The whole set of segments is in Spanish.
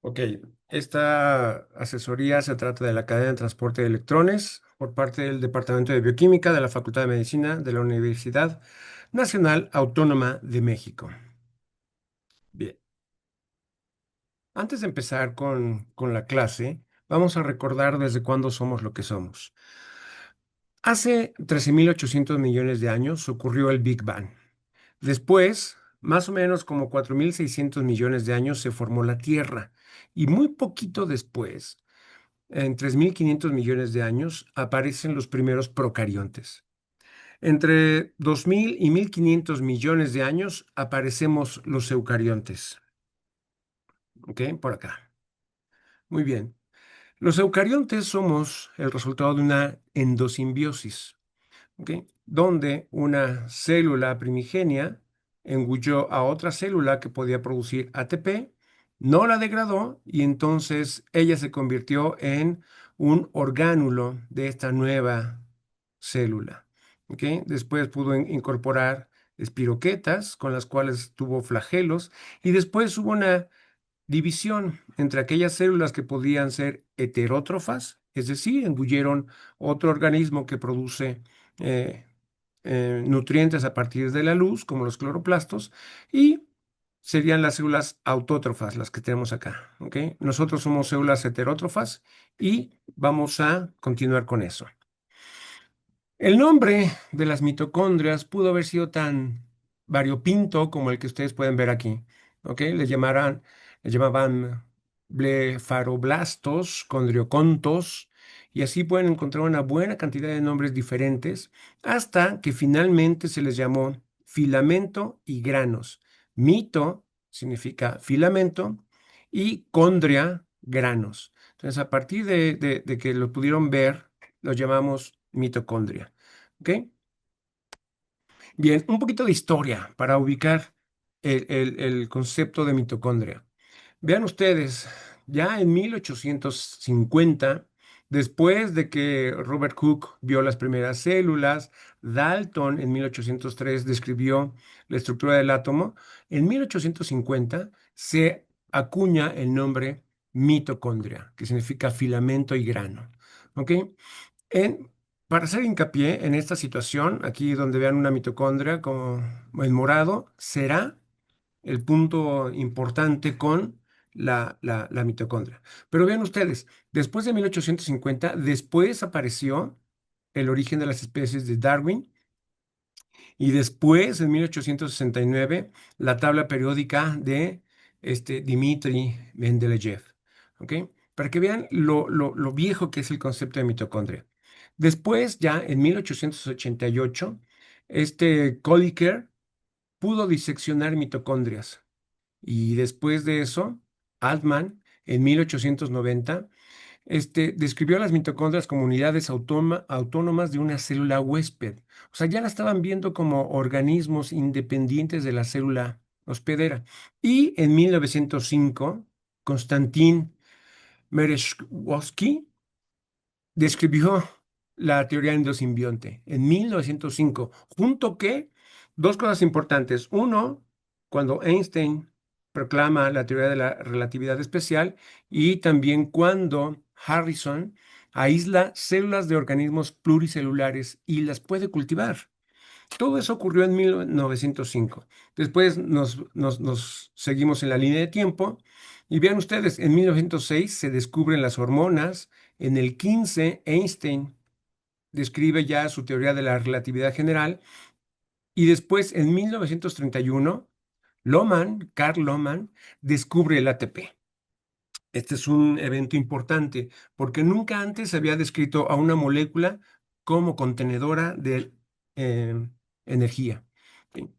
Ok, esta asesoría se trata de la cadena de transporte de electrones por parte del Departamento de Bioquímica de la Facultad de Medicina de la Universidad Nacional Autónoma de México. Bien, antes de empezar con la clase, vamos a recordar desde cuándo somos lo que somos. Hace 13.800 millones de años ocurrió el Big Bang. Después, más o menos como 4.600 millones de años, se formó la Tierra. Y muy poquito después, en 3.500 millones de años aparecen los primeros procariontes. Entre 2.000 y 1.500 millones de años aparecemos los eucariontes. ¿Ok? Por acá. Muy bien. Los eucariontes somos el resultado de una endosimbiosis, ¿ok? Donde una célula primigenia engulló a otra célula que podía producir ATP, no la degradó y entonces ella se convirtió en un orgánulo de esta nueva célula. ¿Ok? Después pudo incorporar espiroquetas con las cuales tuvo flagelos y después hubo una división entre aquellas células que podían ser heterótrofas, es decir, engulleron otro organismo que produce eh, nutrientes a partir de la luz, como los cloroplastos, y serían las células autótrofas, las que tenemos acá. ¿Ok? Nosotros somos células heterótrofas y vamos a continuar con eso. El nombre de las mitocondrias pudo haber sido tan variopinto como el que ustedes pueden ver aquí. ¿Ok? Le llamaban blefaroblastos, condriocontos, y así pueden encontrar una buena cantidad de nombres diferentes, hasta que finalmente se les llamó filamento y granos. Mito significa filamento y condria, granos. Entonces, a partir de que lo pudieron ver, lo llamamos mitocondria. ¿Ok? Bien, un poquito de historia para ubicar el concepto de mitocondria. Vean ustedes, ya en 1850, después de que Robert Hooke vio las primeras células, Dalton en 1803 describió la estructura del átomo, en 1850 se acuña el nombre mitocondria, que significa filamento y grano. ¿Ok? En- para hacer hincapié en esta situación, aquí donde vean una mitocondria como en morado, será el punto importante con la mitocondria. Pero vean ustedes, después de 1850, después apareció el origen de las especies de Darwin y después, en 1869, la tabla periódica de Dmitri Mendeleev. ¿Ok? Para que vean lo viejo que es el concepto de mitocondria. Después, ya en 1888, Kolliker pudo diseccionar mitocondrias. Y después de eso, Altman, en 1890, describió las mitocondrias como unidades autónomas de una célula huésped. O sea, ya la estaban viendo como organismos independientes de la célula hospedera. Y en 1905, Konstantin Merezhkovsky describió la teoría endosimbionte en 1905, junto que dos cosas importantes. Uno, cuando Einstein proclama la teoría de la relatividad especial y también cuando Harrison aísla células de organismos pluricelulares y las puede cultivar. Todo eso ocurrió en 1905. Después nos seguimos en la línea de tiempo y vean ustedes, en 1906 se descubren las hormonas, en el 15 Einstein describe ya su teoría de la relatividad general y después en 1931 Karl Lohmann, descubre el ATP. Este es un evento importante porque nunca antes se había descrito a una molécula como contenedora de eh, energía. ¿Sí?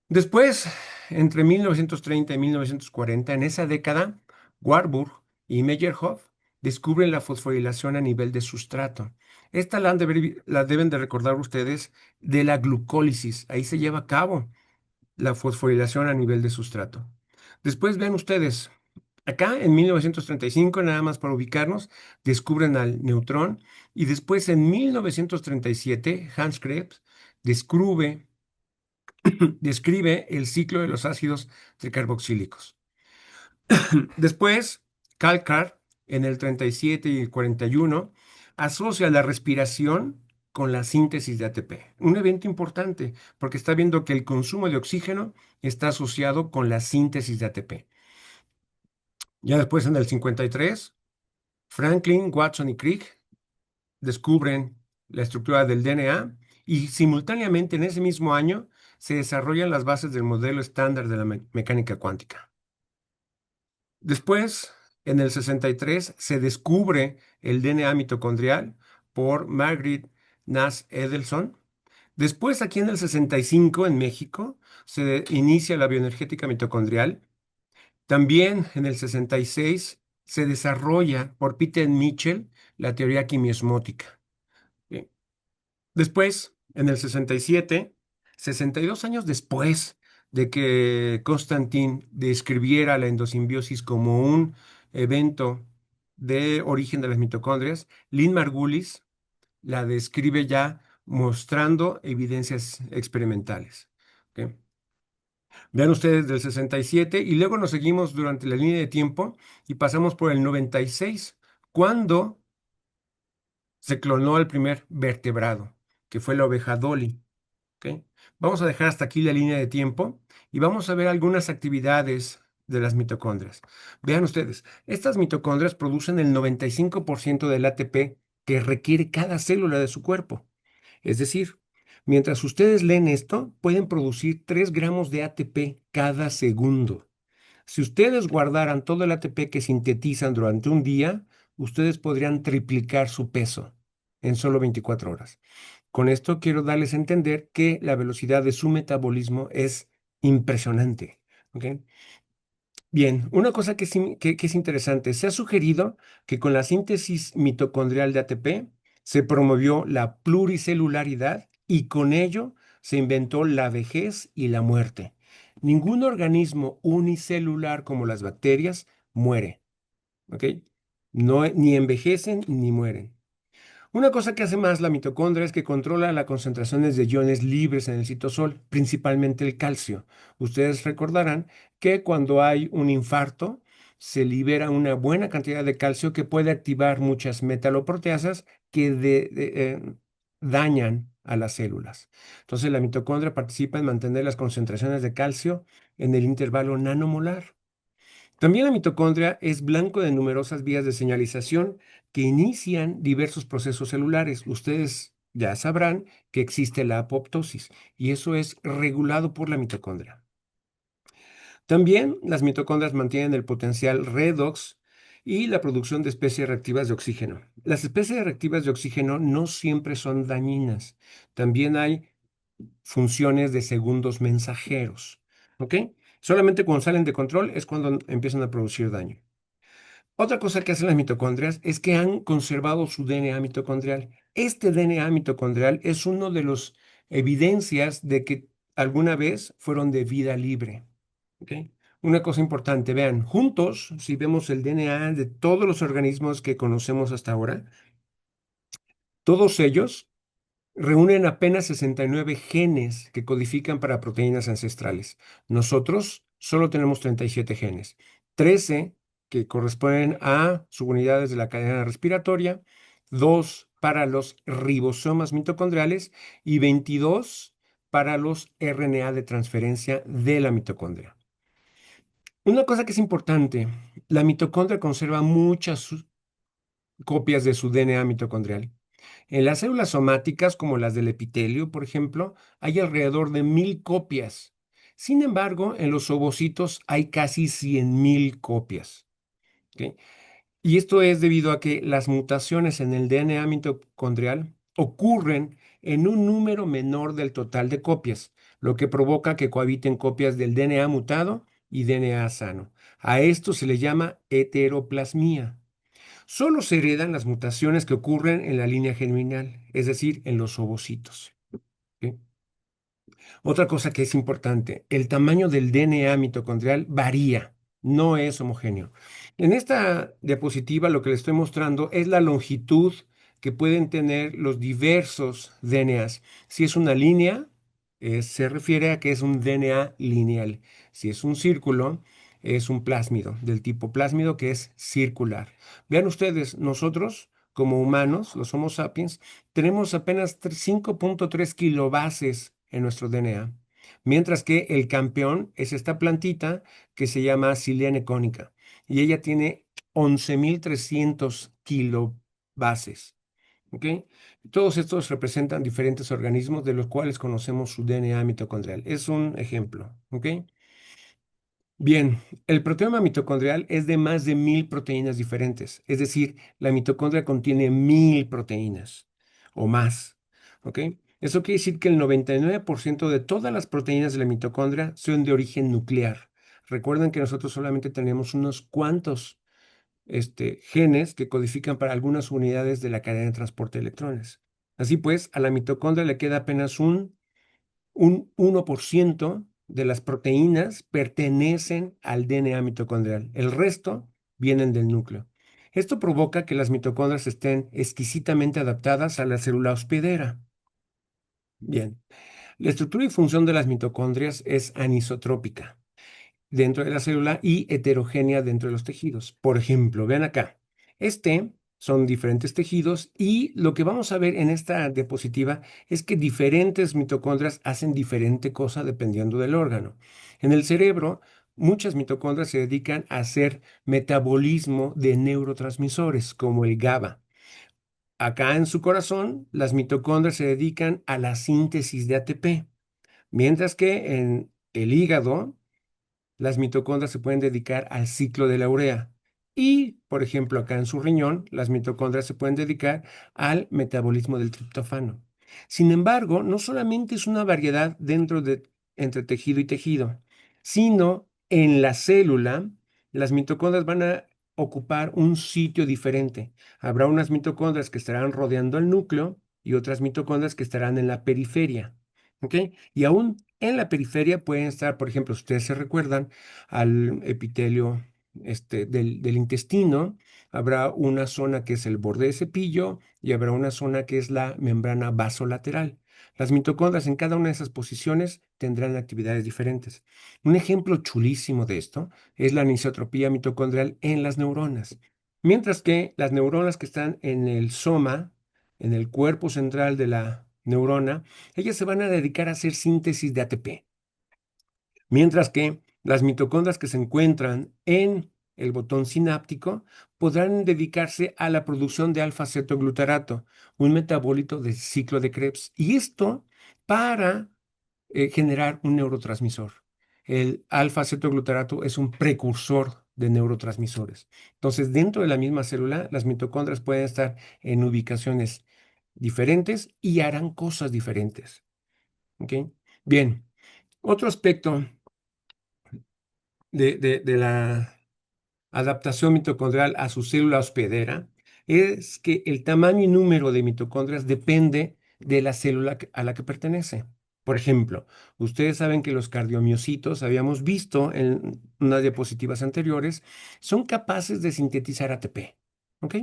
Después, entre 1930 y 1940, en esa década, Warburg y Meyerhoff descubren la fosforilación a nivel de sustrato. Esta la deben de recordar ustedes de la glucólisis. Ahí se lleva a cabo la fosforilación a nivel de sustrato. Después ven ustedes, acá en 1935, nada más para ubicarnos, descubren al neutrón y después en 1937 Hans Krebs describe el ciclo de los ácidos tricarboxílicos. Después, Kalkar, en el 37 y el 41, asocia la respiración con la síntesis de ATP. Un evento importante porque está viendo que el consumo de oxígeno está asociado con la síntesis de ATP. Ya después, en el 53, Franklin, Watson y Crick descubren la estructura del DNA y simultáneamente en ese mismo año se desarrollan las bases del modelo estándar de la mecánica cuántica. Después, en el 63, se descubre el DNA mitocondrial por Margaret Nash Edelson. Después, aquí en el 65, en México, se inicia la bioenergética mitocondrial. También en el 66 se desarrolla por Peter Mitchell la teoría quimiosmótica. Bien. Después, en el 67, 62 años después de que Constantin describiera la endosimbiosis como un evento de origen de las mitocondrias, Lynn Margulis la describe ya mostrando evidencias experimentales. ¿Ok? Vean ustedes del 67 y luego nos seguimos durante la línea de tiempo y pasamos por el 96, cuando se clonó el primer vertebrado, que fue la oveja Dolly. ¿Ok? Vamos a dejar hasta aquí la línea de tiempo y vamos a ver algunas actividades de las mitocondrias. Vean ustedes, estas mitocondrias producen el 95% del ATP que requiere cada célula de su cuerpo. Es decir, mientras ustedes leen esto, pueden producir 3 gramos de ATP cada segundo. Si ustedes guardaran todo el ATP que sintetizan durante un día, ustedes podrían triplicar su peso en solo 24 horas. Con esto quiero darles a entender que la velocidad de su metabolismo es impresionante. ¿Ok? Bien, una cosa que es interesante, se ha sugerido que con la síntesis mitocondrial de ATP se promovió la pluricelularidad y con ello se inventó la vejez y la muerte. Ningún organismo unicelular como las bacterias muere, ¿ok? No, ni envejecen ni mueren. Una cosa que hace más la mitocondria es que controla las concentraciones de iones libres en el citosol, principalmente el calcio. Ustedes recordarán que cuando hay un infarto, se libera una buena cantidad de calcio que puede activar muchas metaloproteasas que dañan a las células. Entonces, la mitocondria participa en mantener las concentraciones de calcio en el intervalo nanomolar. También la mitocondria es blanco de numerosas vías de señalización que inician diversos procesos celulares. Ustedes ya sabrán que existe la apoptosis y eso es regulado por la mitocondria. También las mitocondrias mantienen el potencial redox y la producción de especies reactivas de oxígeno. Las especies reactivas de oxígeno no siempre son dañinas. También hay funciones de segundos mensajeros. ¿Ok? Solamente cuando salen de control es cuando empiezan a producir daño. Otra cosa que hacen las mitocondrias es que han conservado su DNA mitocondrial. Este DNA mitocondrial es uno de las evidencias de que alguna vez fueron de vida libre. ¿Ok? Una cosa importante, vean, juntos, si vemos el DNA de todos los organismos que conocemos hasta ahora, todos ellos reúnen apenas 69 genes que codifican para proteínas ancestrales. Nosotros solo tenemos 37 genes, 13 que corresponden a subunidades de la cadena respiratoria, 2 para los ribosomas mitocondriales y 22 para los RNA de transferencia de la mitocondria. Una cosa que es importante, la mitocondria conserva muchas copias de su DNA mitocondrial. En las células somáticas, como las del epitelio, por ejemplo, hay alrededor de 1000 copias. Sin embargo, en los ovocitos hay casi 100.000 copias. ¿Ok? Y esto es debido a que las mutaciones en el DNA mitocondrial ocurren en un número menor del total de copias, lo que provoca que cohabiten copias del DNA mutado y DNA sano. A esto se le llama heteroplasmia. Solo se heredan las mutaciones que ocurren en la línea germinal, es decir, en los ovocitos. ¿Ok? Otra cosa que es importante, el tamaño del DNA mitocondrial varía, no es homogéneo. En esta diapositiva lo que les estoy mostrando es la longitud que pueden tener los diversos DNAs. Si es una línea, se refiere a que es un DNA lineal. Si es un círculo, es un plásmido, del tipo plásmido que es circular. Vean ustedes, nosotros como humanos, los Homo sapiens, tenemos apenas 5.3 kilobases en nuestro DNA, mientras que el campeón es esta plantita que se llama Silene cónica y ella tiene 11.300 kilobases. ¿Ok? Todos estos representan diferentes organismos de los cuales conocemos su DNA mitocondrial. Es un ejemplo. ¿Ok? Bien, el proteoma mitocondrial es de más de 1.000 proteínas diferentes, es decir, la mitocondria contiene 1.000 proteínas o más. ¿Ok? Eso quiere decir que el 99% de todas las proteínas de la mitocondria son de origen nuclear. Recuerden que nosotros solamente tenemos unos cuantos genes que codifican para algunas unidades de la cadena de transporte de electrones. Así pues, a la mitocondria le queda apenas un 1% de las proteínas pertenecen al DNA mitocondrial. El resto vienen del núcleo. Esto provoca que las mitocondrias estén exquisitamente adaptadas a la célula hospedera. Bien, la estructura y función de las mitocondrias es anisotrópica dentro de la célula y heterogénea dentro de los tejidos. Por ejemplo, vean acá, son diferentes tejidos y lo que vamos a ver en esta diapositiva es que diferentes mitocondrias hacen diferente cosa dependiendo del órgano. En el cerebro, muchas mitocondrias se dedican a hacer metabolismo de neurotransmisores como el GABA. Acá en su corazón, las mitocondrias se dedican a la síntesis de ATP, mientras que en el hígado, las mitocondrias se pueden dedicar al ciclo de la urea. Y, por ejemplo, acá en su riñón, las mitocondrias se pueden dedicar al metabolismo del triptófano. Sin embargo, no solamente es una variedad entre tejido y tejido, sino en la célula, las mitocondrias van a ocupar un sitio diferente. Habrá unas mitocondrias que estarán rodeando el núcleo y otras mitocondrias que estarán en la periferia. ¿Ok? Y aún en la periferia pueden estar, por ejemplo, ustedes se recuerdan al epitelio del intestino, habrá una zona que es el borde de cepillo y habrá una zona que es la membrana vasolateral. Las mitocondrias en cada una de esas posiciones tendrán actividades diferentes. Un ejemplo chulísimo de esto es la anisotropía mitocondrial en las neuronas. Mientras que las neuronas que están en el soma, en el cuerpo central de la neurona, ellas se van a dedicar a hacer síntesis de ATP. Mientras que las mitocondrias que se encuentran en el botón sináptico podrán dedicarse a la producción de alfa-cetoglutarato, un metabólito del ciclo de Krebs. Y esto para generar un neurotransmisor. El alfa-cetoglutarato es un precursor de neurotransmisores. Entonces, dentro de la misma célula, las mitocondrias pueden estar en ubicaciones diferentes y harán cosas diferentes. ¿Ok? Bien, otro aspecto de la adaptación mitocondrial a su célula hospedera es que el tamaño y número de mitocondrias depende de la célula a la que pertenece. Por ejemplo, ustedes saben que los cardiomiocitos, habíamos visto en unas diapositivas anteriores, son capaces de sintetizar ATP. ¿Ok?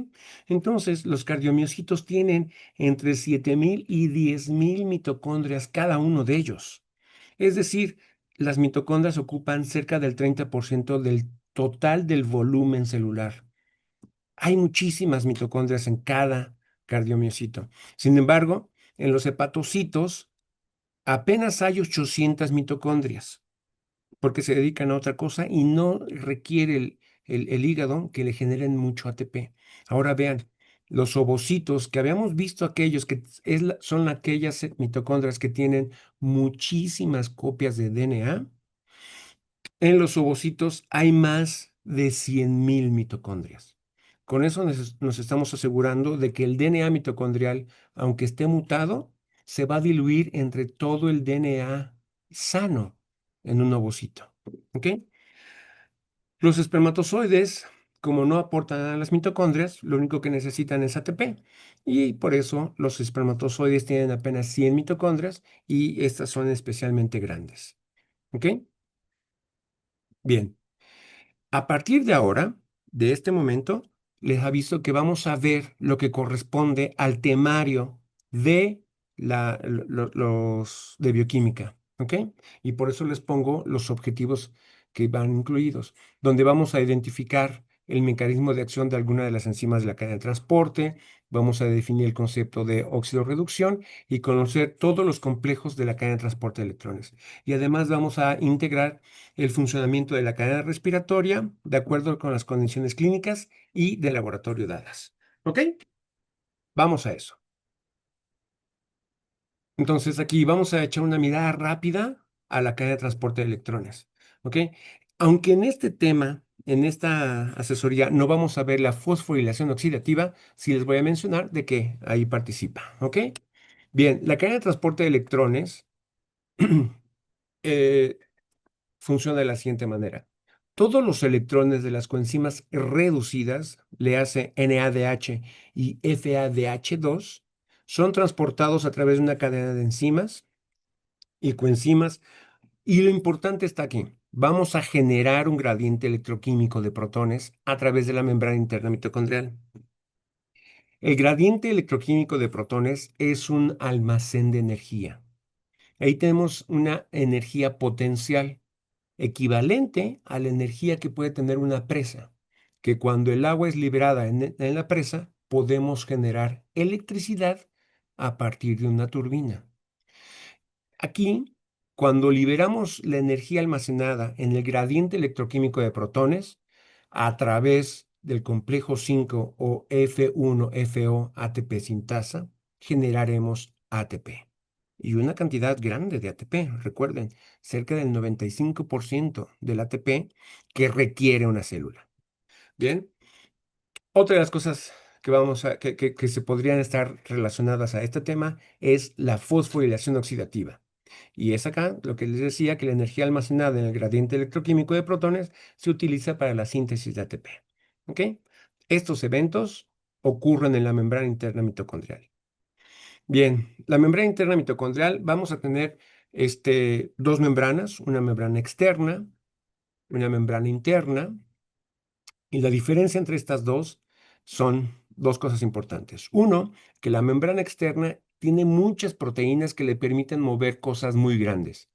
Entonces, los cardiomiocitos tienen entre 7.000 y 10.000 mitocondrias cada uno de ellos. Es decir, las mitocondrias ocupan cerca del 30% del total del volumen celular. Hay muchísimas mitocondrias en cada cardiomiocito. Sin embargo, en los hepatocitos apenas hay 800 mitocondrias, porque se dedican a otra cosa y no requiere el hígado que le generen mucho ATP. Ahora vean, los ovocitos que habíamos visto, aquellos que son aquellas mitocondrias que tienen muchísimas copias de DNA. En los ovocitos hay más de 100.000 mitocondrias. Con eso nos estamos asegurando de que el DNA mitocondrial, aunque esté mutado, se va a diluir entre todo el DNA sano en un ovocito. ¿Ok? Los espermatozoides, como no aportan a las mitocondrias, lo único que necesitan es ATP. Y por eso los espermatozoides tienen apenas 100 mitocondrias y estas son especialmente grandes. ¿Ok? Bien. A partir de ahora, de este momento, les aviso que vamos a ver lo que corresponde al temario de los de bioquímica, ¿ok? Y por eso les pongo los objetivos que van incluidos, donde vamos a identificar el mecanismo de acción de alguna de las enzimas de la cadena de transporte, vamos a definir el concepto de oxidorreducción y conocer todos los complejos de la cadena de transporte de electrones. Y además vamos a integrar el funcionamiento de la cadena respiratoria de acuerdo con las condiciones clínicas y de laboratorio dadas. ¿Ok? Vamos a eso. Entonces aquí vamos a echar una mirada rápida a la cadena de transporte de electrones. ¿Ok? Aunque en este tema, en esta asesoría, no vamos a ver la fosforilación oxidativa, sí les voy a mencionar de que ahí participa. ¿Ok? Bien, la cadena de transporte de electrones eh, funciona de la siguiente manera. Todos los electrones de las coenzimas reducidas, le hace NADH y FADH2, son transportados a través de una cadena de enzimas y coenzimas. Y lo importante está aquí. Vamos a generar un gradiente electroquímico de protones a través de la membrana interna mitocondrial. El gradiente electroquímico de protones es un almacén de energía. Ahí tenemos una energía potencial equivalente a la energía que puede tener una presa, que cuando el agua es liberada en la presa, podemos generar electricidad a partir de una turbina. Aquí, cuando liberamos la energía almacenada en el gradiente electroquímico de protones a través del complejo 5 o F1FO ATP sintasa, generaremos ATP. Y una cantidad grande de ATP, recuerden, cerca del 95% del ATP que requiere una célula. Bien, otra de las cosas que se podrían estar relacionadas a este tema es la fosforilación oxidativa. Y es acá lo que les decía, que la energía almacenada en el gradiente electroquímico de protones se utiliza para la síntesis de ATP. ¿Ok? Estos eventos ocurren en la membrana interna mitocondrial. Bien, la membrana interna mitocondrial vamos a tener dos membranas, una membrana externa, una membrana interna, y la diferencia entre estas dos son dos cosas importantes. Uno, que la membrana externa tiene muchas proteínas que le permiten mover cosas muy grandes.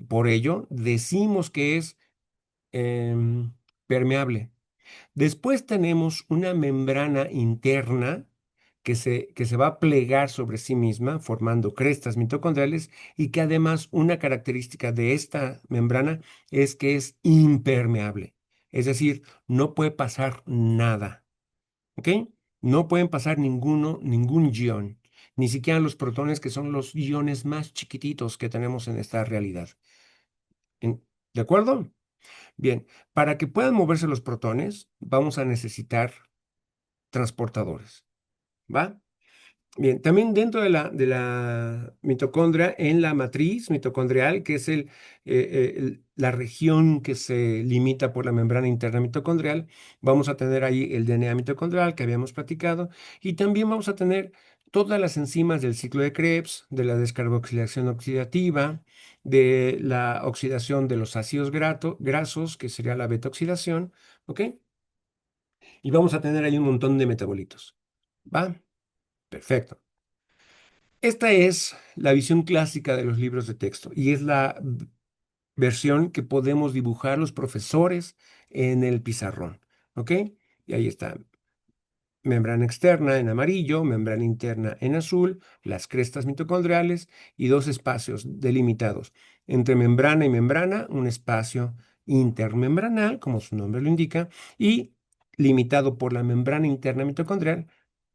Por ello, decimos que es em, permeable. Después tenemos una membrana interna que se va a plegar sobre sí misma, formando crestas mitocondriales, y que además una característica de esta membrana es que es impermeable. Es decir, no puede pasar nada. ¿Ok? No pueden pasar ningún ion, ni siquiera los protones, que son los iones más chiquititos que tenemos en esta realidad. ¿De acuerdo? Bien, para que puedan moverse los protones, vamos a necesitar transportadores, ¿va? Bien, también dentro de la mitocondria, en la matriz mitocondrial, que es la región que se limita por la membrana interna mitocondrial, vamos a tener ahí el DNA mitocondrial que habíamos platicado, y también vamos a tener todas las enzimas del ciclo de Krebs, de la descarboxilación oxidativa, de la oxidación de los ácidos grasos, que sería la beta oxidación, ¿ok? Y vamos a tener ahí un montón de metabolitos, ¿va? Perfecto. Esta es la visión clásica de los libros de texto y es la versión que podemos dibujar los profesores en el pizarrón. ¿Ok? Y ahí está. Membrana externa en amarillo, membrana interna en azul, las crestas mitocondriales y dos espacios delimitados. Entre membrana y membrana, un espacio intermembranal, como su nombre lo indica, y limitado por la membrana interna mitocondrial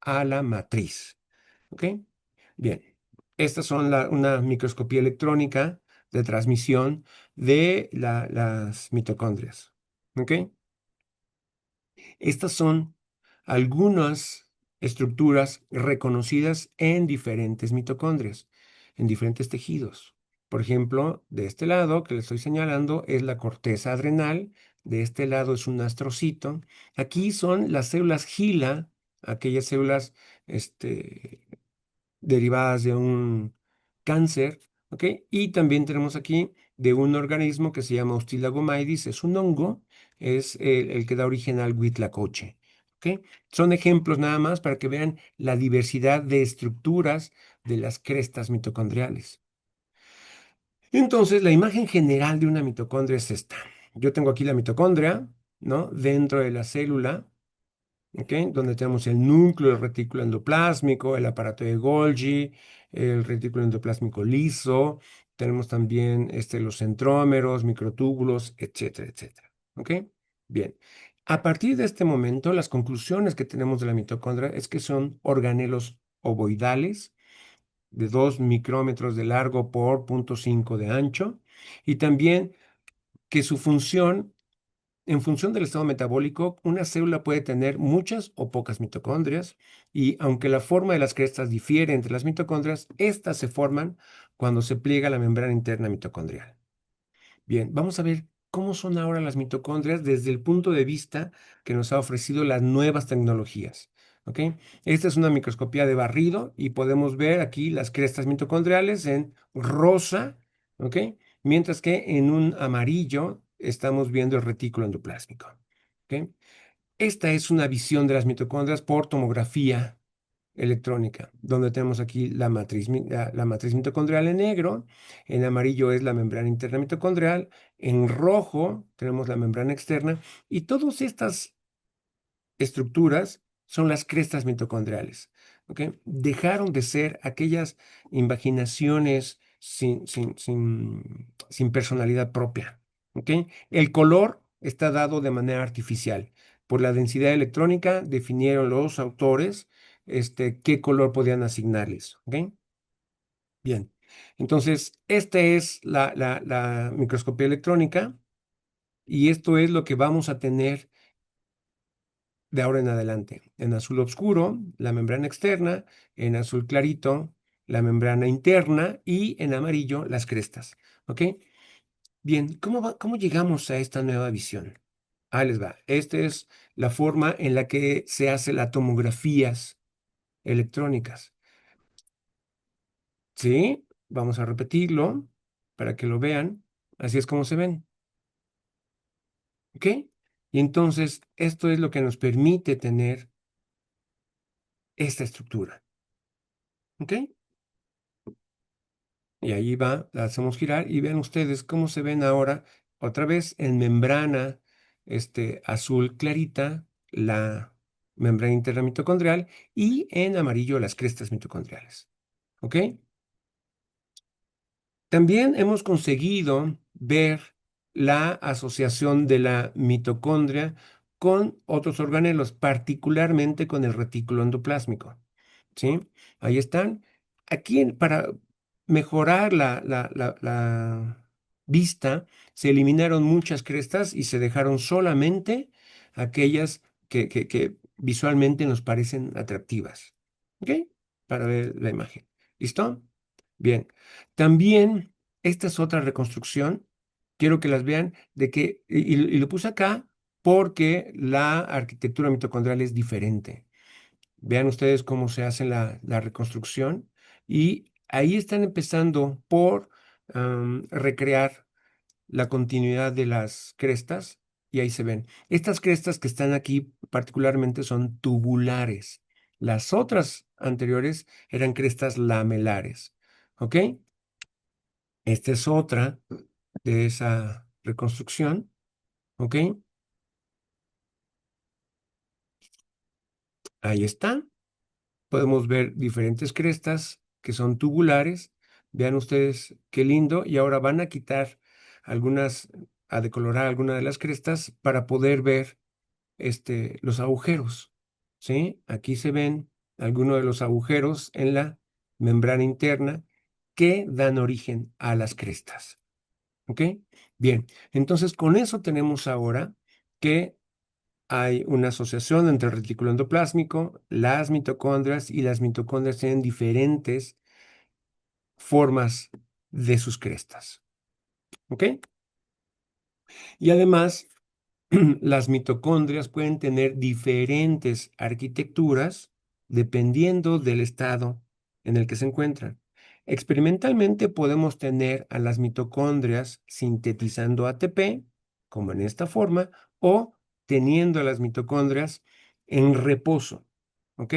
a la matriz. ¿Ok? Bien, estas son una microscopía electrónica de transmisión de las mitocondrias. ¿Ok? Estas son algunas estructuras reconocidas en diferentes mitocondrias, en diferentes tejidos. Por ejemplo, de este lado que le estoy señalando es la corteza adrenal, de este lado es un astrocito. Aquí son las células HeLa, aquellas células este, derivadas de un cáncer, ¿ok? Y también tenemos aquí de un organismo que se llama Ostilagomaides, es un hongo, es el que da origen al huitlacoche, ¿ok? Son ejemplos nada más para que vean la diversidad de estructuras de las crestas mitocondriales. Entonces, la imagen general de una mitocondria es esta. Yo tengo aquí la mitocondria, ¿no? Dentro de la célula, ¿ok? Donde tenemos el núcleo, el retículo endoplásmico, el aparato de Golgi, el retículo endoplásmico liso. Tenemos también los centrómeros, microtúbulos, etcétera, etcétera. ¿Ok? Bien. A partir de este momento, las conclusiones que tenemos de la mitocondria es que son organelos ovoidales de 2 micrómetros de largo por 0,5 de ancho y también que su función, en función del estado metabólico, una célula puede tener muchas o pocas mitocondrias y aunque la forma de las crestas difiere entre las mitocondrias, estas se forman cuando se pliega la membrana interna mitocondrial. Bien, vamos a ver cómo son ahora las mitocondrias desde el punto de vista que nos ha ofrecido las nuevas tecnologías. ¿Ok? Esta es una microscopía de barrido y podemos ver aquí las crestas mitocondriales en rosa, ¿ok? Mientras que en un amarillo estamos viendo el retículo endoplásmico. ¿Ok? Esta es una visión de las mitocondrias por tomografía electrónica, donde tenemos aquí la matriz mitocondrial en negro, en amarillo es la membrana interna mitocondrial, en rojo tenemos la membrana externa, y todas estas estructuras son las crestas mitocondriales. ¿Ok? Dejaron de ser aquellas invaginaciones sin personalidad propia. ¿Ok? El color está dado de manera artificial. Por la densidad electrónica definieron los autores qué color podían asignarles. ¿Ok? Bien. Entonces, esta es la microscopía electrónica y esto es lo que vamos a tener de ahora en adelante. En azul oscuro, la membrana externa, en azul clarito, la membrana interna y en amarillo, las crestas. ¿Ok? Bien, ¿cómo llegamos a esta nueva visión? Ahí les va. Esta es la forma en la que se hace las tomografías electrónicas. ¿Sí? Vamos a repetirlo para que lo vean. Así es como se ven. ¿Ok? Y entonces, esto es lo que nos permite tener esta estructura. ¿Ok? Y ahí va, la hacemos girar y vean ustedes cómo se ven ahora, otra vez en membrana azul clarita, la membrana interna mitocondrial y en amarillo las crestas mitocondriales. ¿Ok? También hemos conseguido ver la asociación de la mitocondria con otros organelos, particularmente con el retículo endoplásmico. ¿Sí? Ahí están. Aquí para mejorar la vista, se eliminaron muchas crestas y se dejaron solamente aquellas que visualmente nos parecen atractivas. ¿Ok? Para ver la imagen. ¿Listo? Bien. También, esta es otra reconstrucción. Quiero que las vean de que, y lo puse acá porque la arquitectura mitocondrial es diferente. Vean ustedes cómo se hace la reconstrucción y ahí están empezando por recrear la continuidad de las crestas y ahí se ven. Estas crestas que están aquí particularmente son tubulares. Las otras anteriores eran crestas lamelares. ¿Ok? Esta es otra de esa reconstrucción. ¿Ok? Ahí está. Podemos ver diferentes crestas que son tubulares. Vean ustedes qué lindo. Y ahora van a quitar algunas, a decolorar algunas de las crestas para poder ver los agujeros. ¿Sí? Aquí se ven algunos de los agujeros en la membrana interna que dan origen a las crestas. ¿Ok? Bien, entonces con eso tenemos ahora que hay una asociación entre el retículo endoplásmico, las mitocondrias y las mitocondrias tienen diferentes formas de sus crestas. ¿Ok? Y además, las mitocondrias pueden tener diferentes arquitecturas dependiendo del estado en el que se encuentran. Experimentalmente podemos tener a las mitocondrias sintetizando ATP, como en esta forma, o teniendo a las mitocondrias en reposo. ¿Ok?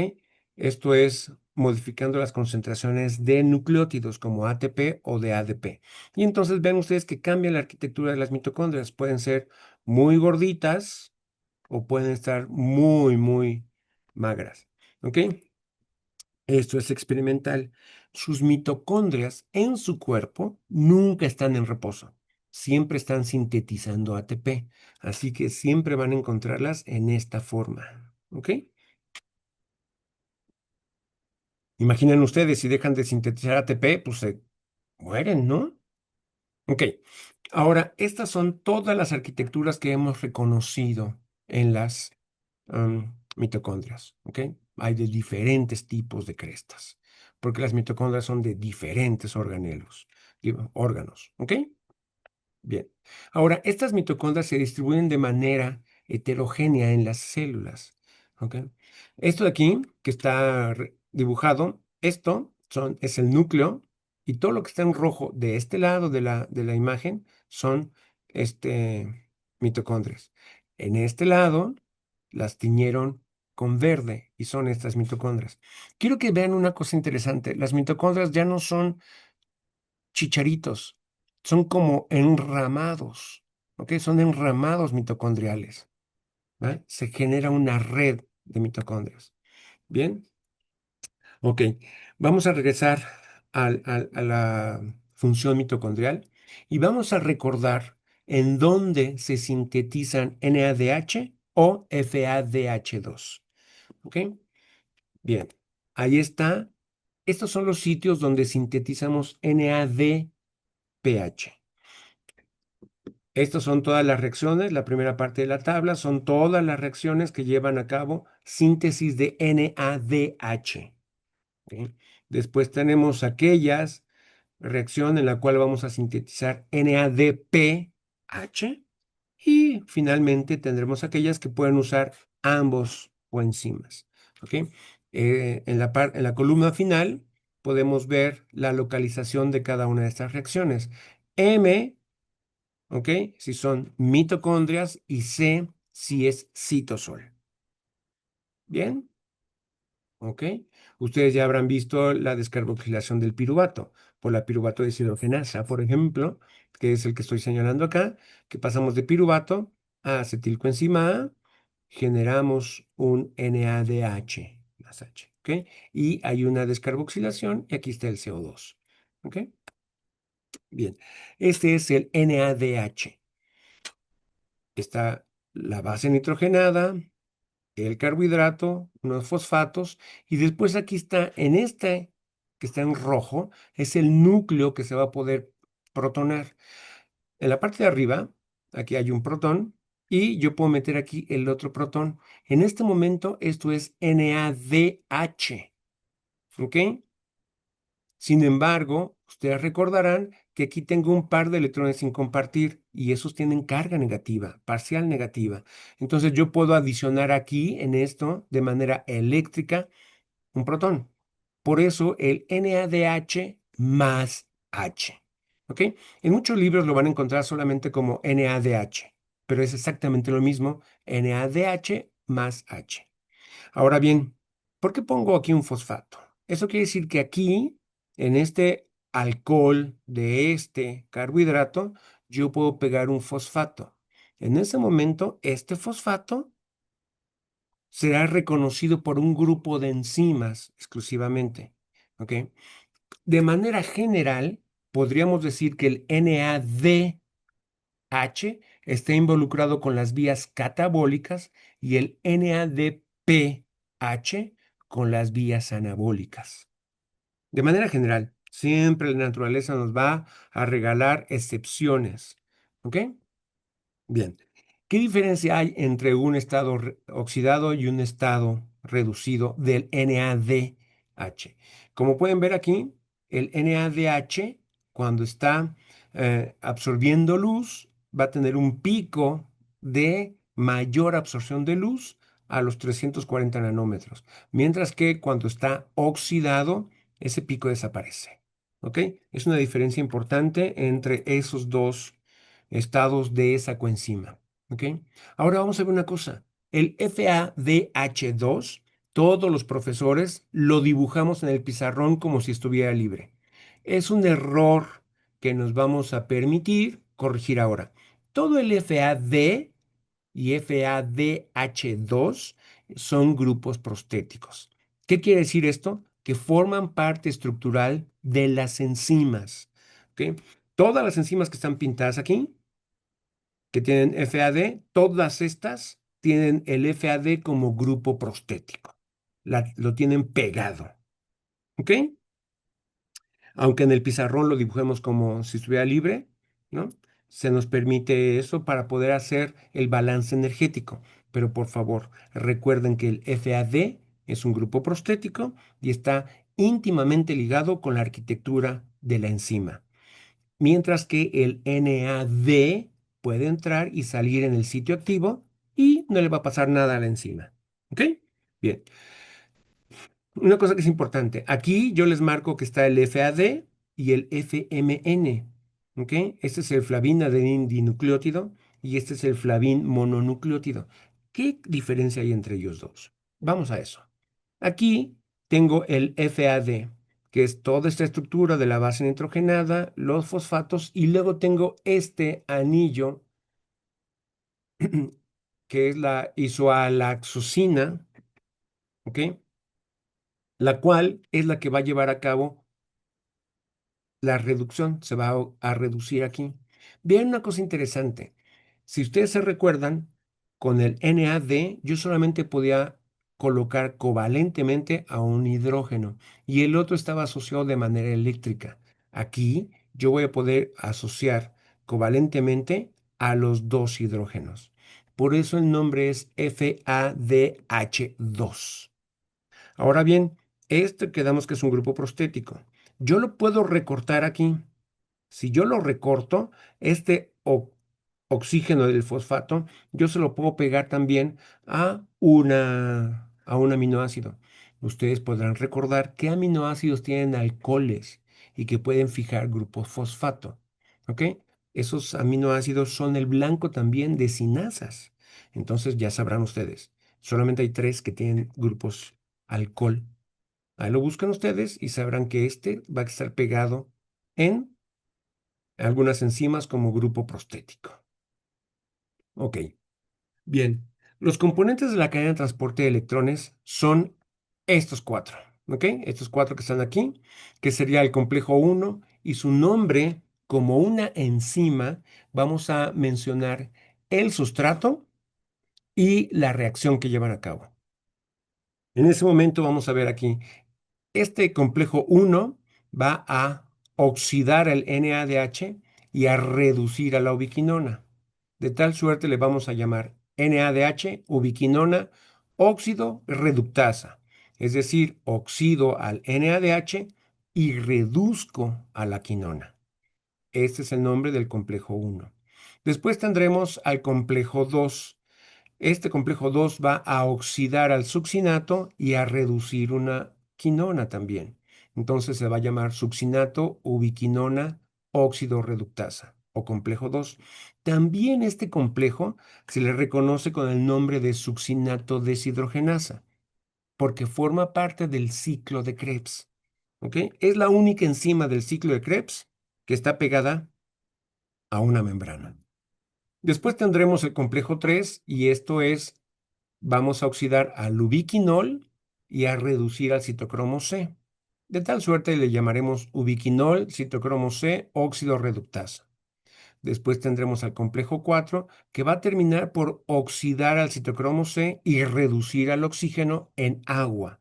Esto es modificando las concentraciones de nucleótidos como ATP o de ADP. Y entonces ven ustedes que cambia la arquitectura de las mitocondrias. Pueden ser muy gorditas o pueden estar muy, muy magras. ¿Ok? Esto es experimental. Sus mitocondrias en su cuerpo nunca están en reposo. Siempre están sintetizando ATP. Así que siempre van a encontrarlas en esta forma. ¿Ok? Imaginen ustedes, si dejan de sintetizar ATP, pues se mueren, ¿no? Ok. Ahora, estas son todas las arquitecturas que hemos reconocido en las mitocondrias, ¿ok? Hay de diferentes tipos de crestas, porque las mitocondrias son de diferentes organelos, digo, órganos, ¿ok? Bien. Ahora, estas mitocondrias se distribuyen de manera heterogénea en las células, ¿ok? Esto de aquí, que está dibujado, es el núcleo y todo lo que está en rojo de este lado de la imagen son mitocondrias. En este lado las tiñeron con verde y son estas mitocondrias. Quiero que vean una cosa interesante. Las mitocondrias ya no son chicharitos, son como enramados, ¿ok? Son enramados mitocondriales, ¿vale? Se genera una red de mitocondrias. Bien, ok. Vamos a regresar a la función mitocondrial y vamos a recordar en dónde se sintetizan NADH o FADH2, ¿ok? Bien, ahí está. Estos son los sitios donde sintetizamos NADPH. Estas son todas las reacciones, la primera parte de la tabla son todas las reacciones que llevan a cabo síntesis de NADH. ¿Ok? Después tenemos aquellas reacciones en la cual vamos a sintetizar NADPH y finalmente tendremos aquellas que pueden usar ambos coenzimas. ¿Ok? En la columna final podemos ver la localización de cada una de estas reacciones. M, ¿ok? Si son mitocondrias y C si es citosol. ¿Bien? ¿Ok? Ustedes ya habrán visto la descarboxilación del piruvato por la piruvato deshidrogenasa, por ejemplo, que es el que estoy señalando acá, que pasamos de piruvato a acetilcoenzima A, generamos un NADH más H, ¿ok? Y hay una descarboxilación y aquí está el CO2, ¿ok? Bien, este es el NADH. Está la base nitrogenada, el carbohidrato, unos fosfatos, y después aquí está, en este que está en rojo, es el núcleo que se va a poder protonar. En la parte de arriba, aquí hay un protón, y yo puedo meter aquí el otro protón. En este momento, esto es NADH, ¿ok? Sin embargo, ustedes recordarán que aquí tengo un par de electrones sin compartir y esos tienen carga negativa, parcial negativa. Entonces yo puedo adicionar aquí en esto de manera eléctrica un protón. Por eso el NADH más H. ¿Ok? En muchos libros lo van a encontrar solamente como NADH, pero es exactamente lo mismo, NADH más H. Ahora bien, ¿por qué pongo aquí un fosfato? Eso quiere decir que aquí, en este alcohol de este carbohidrato, yo puedo pegar un fosfato. En ese momento, este fosfato será reconocido por un grupo de enzimas exclusivamente. ¿Ok? De manera general, podríamos decir que el NADH está involucrado con las vías catabólicas y el NADPH con las vías anabólicas. De manera general, siempre la naturaleza nos va a regalar excepciones. ¿Ok? Bien. ¿Qué diferencia hay entre un estado oxidado y un estado reducido del NADH? Como pueden ver aquí, el NADH, cuando está absorbiendo luz, va a tener un pico de mayor absorción de luz a los 340 nanómetros, mientras que cuando está oxidado, ese pico desaparece. ¿Ok? Es una diferencia importante entre esos dos estados de esa coenzima. ¿Ok? Ahora vamos a ver una cosa. El FADH2 todos los profesores lo dibujamos en el pizarrón como si estuviera libre. Es un error que nos vamos a permitir corregir ahora. Todo el FAD y FADH2 son grupos prostéticos. ¿Qué quiere decir esto? Que forman parte estructural de las enzimas. ¿Ok? Todas las enzimas que están pintadas aquí, que tienen FAD, todas estas tienen el FAD como grupo prostético. Lo tienen pegado. ¿Ok? Aunque en el pizarrón lo dibujemos como si estuviera libre, ¿no? Se nos permite eso para poder hacer el balance energético. Pero por favor, recuerden que el FAD es un grupo prostético y está íntimamente ligado con la arquitectura de la enzima. Mientras que el NAD puede entrar y salir en el sitio activo y no le va a pasar nada a la enzima. ¿Ok? Bien. Una cosa que es importante, aquí yo les marco que está el FAD y el FMN, ¿ok? Este es el flavin adenin dinucleótido y este es el flavin mononucleótido. ¿Qué diferencia hay entre ellos dos? Vamos a eso. Aquí tengo el FAD, que es toda esta estructura de la base nitrogenada, los fosfatos, y luego tengo este anillo, que es la isoalaxosina, ¿ok? La cual es la que va a llevar a cabo la reducción, se va a reducir aquí. Bien, una cosa interesante. Si ustedes se recuerdan, con el NAD yo solamente podía colocar covalentemente a un hidrógeno y el otro estaba asociado de manera eléctrica. Aquí yo voy a poder asociar covalentemente a los dos hidrógenos. Por eso el nombre es FADH2. Ahora bien, este quedamos que es un grupo prostético. Yo lo puedo recortar aquí. Si yo lo recorto, este oxígeno del fosfato, yo se lo puedo pegar también a un aminoácido. Ustedes podrán recordar qué aminoácidos tienen alcoholes y que pueden fijar grupos fosfato. ¿Ok? Esos aminoácidos son el blanco también de sinasas. Entonces ya sabrán ustedes. Solamente hay tres que tienen grupos alcohol. Ahí lo buscan ustedes y sabrán que este va a estar pegado en algunas enzimas como grupo prostético. Ok, bien. Los componentes de la cadena de transporte de electrones son estos cuatro, ¿ok? Estos cuatro que están aquí, que sería el complejo 1 y su nombre como una enzima, vamos a mencionar el sustrato y la reacción que llevan a cabo. En ese momento vamos a ver aquí. Este complejo 1 va a oxidar el NADH y a reducir a la ubiquinona. De tal suerte le vamos a llamar NADH, ubiquinona, óxido reductasa. Es decir, oxido al NADH y reduzco a la quinona. Este es el nombre del complejo 1. Después tendremos al complejo 2. Este complejo 2 va a oxidar al succinato y a reducir una quinona también. Entonces se va a llamar succinato ubiquinona óxido reductasa o complejo 2. También este complejo se le reconoce con el nombre de succinato deshidrogenasa porque forma parte del ciclo de Krebs. ¿Ok? Es la única enzima del ciclo de Krebs que está pegada a una membrana. Después tendremos el complejo 3 y esto es vamos a oxidar al ubiquinol y a reducir al citocromo C. De tal suerte le llamaremos ubiquinol, citocromo C, óxido reductasa. Después tendremos al complejo 4 que va a terminar por oxidar al citocromo C y reducir al oxígeno en agua.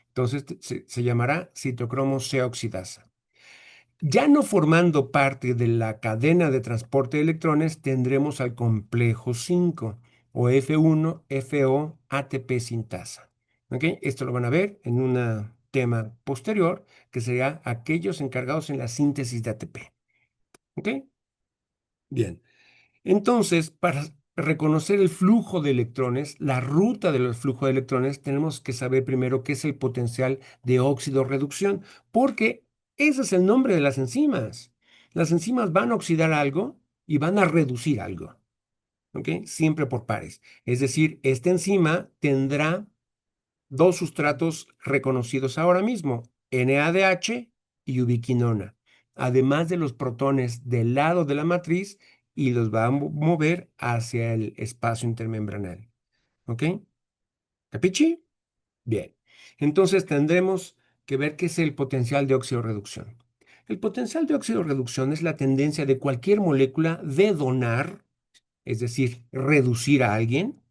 Entonces se llamará citocromo C oxidasa. Ya no formando parte de la cadena de transporte de electrones, tendremos al complejo 5 o F1, FO, ATP sintasa. ¿Ok? Esto lo van a ver en un tema posterior, que será aquellos encargados en la síntesis de ATP. ¿Ok? Bien. Entonces, para reconocer el flujo de electrones, la ruta del flujo de electrones, tenemos que saber primero qué es el potencial de óxido-reducción, porque ese es el nombre de las enzimas. Las enzimas van a oxidar algo y van a reducir algo, ¿ok? Siempre por pares. Es decir, esta enzima tendrá dos sustratos reconocidos ahora mismo, NADH y ubiquinona, además de los protones del lado de la matriz y los va a mover hacia el espacio intermembranal. ¿Ok? ¿Capichi? Bien. Entonces tendremos que ver qué es el potencial de oxidorreducción. El potencial de oxidorreducción es la tendencia de cualquier molécula de donar, es decir, reducir a alguien,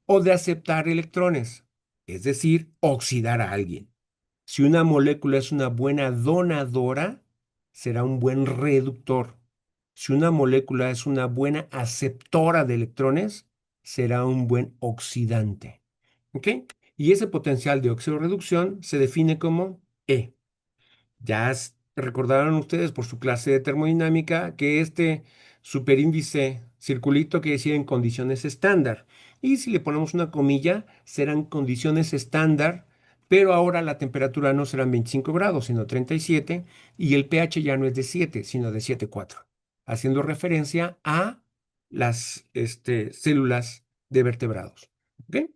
o de aceptar electrones, es decir, oxidar a alguien. Si una molécula es una buena donadora, será un buen reductor. Si una molécula es una buena aceptora de electrones, será un buen oxidante. ¿Ok? Y ese potencial de oxidorreducción se define como E. Recordaron ustedes por su clase de termodinámica que este superíndice circulito quiere decir en condiciones estándar. Y si le ponemos una comilla, serán condiciones estándar, pero ahora la temperatura no serán 25 grados, sino 37, y el pH ya no es de 7, sino de 7,4, haciendo referencia a las células de vertebrados. ¿Ok?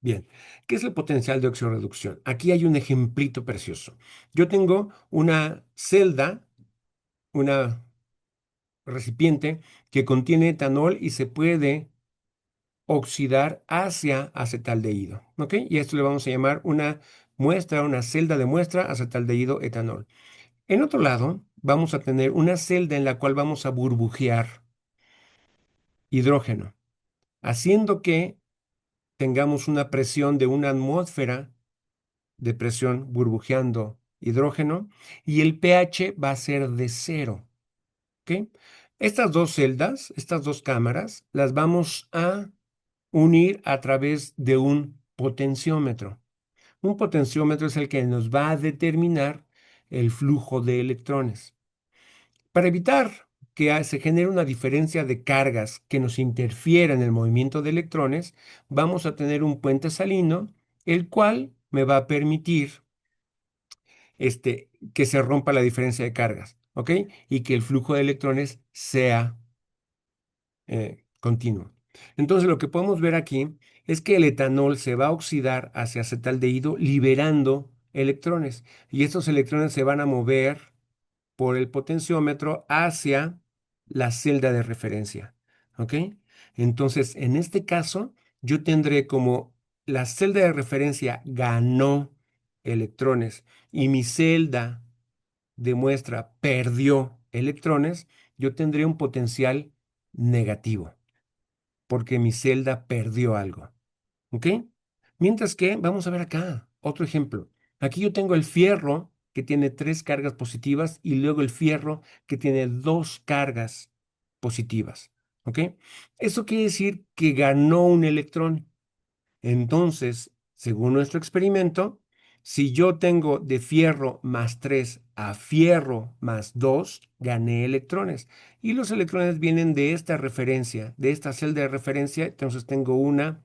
Bien, ¿qué es el potencial de oxidorreducción? Aquí hay un ejemplito precioso. Yo tengo una celda, una recipiente que contiene etanol y se puede oxidar hacia acetaldehído, ¿ok? Y esto le vamos a llamar una muestra, una celda de muestra acetaldehído etanol. En otro lado, vamos a tener una celda en la cual vamos a burbujear hidrógeno, haciendo que tengamos una presión de una atmósfera de presión burbujeando hidrógeno y el pH va a ser de 0. ¿Ok? Estas dos celdas, estas dos cámaras, las vamos a unir a través de un potenciómetro. Un potenciómetro es el que nos va a determinar el flujo de electrones. Para evitar que se genere una diferencia de cargas que nos interfiera en el movimiento de electrones, vamos a tener un puente salino, el cual me va a permitir que se rompa la diferencia de cargas, ¿ok? Y que el flujo de electrones sea continuo. Entonces, lo que podemos ver aquí es que el etanol se va a oxidar hacia acetaldehído liberando electrones y estos electrones se van a mover por el potenciómetro hacia la celda de referencia, ¿ok? Entonces, en este caso, yo tendré como la celda de referencia ganó electrones y mi celda de muestra perdió electrones, yo tendré un potencial negativo, porque mi celda perdió algo. ¿Ok? Mientras que, vamos a ver acá, otro ejemplo. Aquí yo tengo el fierro que tiene 3 cargas positivas y luego el fierro que tiene 2 cargas positivas. ¿Ok? Eso quiere decir que ganó un electrón. Entonces, según nuestro experimento, si yo tengo de fierro más 3 a fierro más 2, gané electrones. Y los electrones vienen de esta referencia, de esta celda de referencia. Entonces tengo una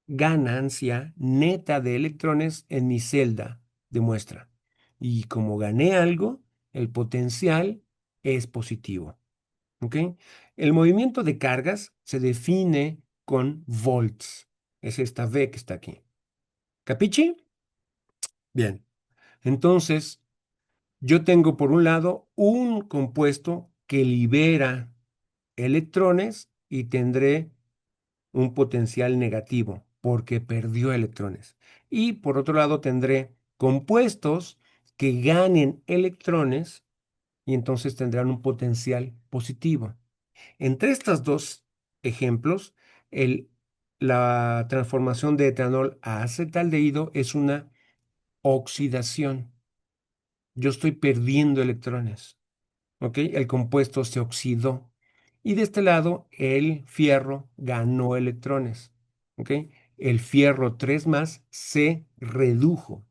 ganancia neta de electrones en mi celda de muestra. Y como gané algo, el potencial es positivo. ¿Ok? El movimiento de cargas se define con volts. Es esta V que está aquí. ¿Capichi? Bien. Entonces, yo tengo por un lado un compuesto que libera electrones y tendré un potencial negativo porque perdió electrones. Y por otro lado tendré compuestos que ganen electrones y entonces tendrán un potencial positivo. Entre estos dos ejemplos, la transformación de etanol a acetaldehído es una oxidación. Yo estoy perdiendo electrones. ¿Ok? El compuesto se oxidó. Y de este lado, el fierro ganó electrones. ¿Ok? El fierro 3 más se redujo.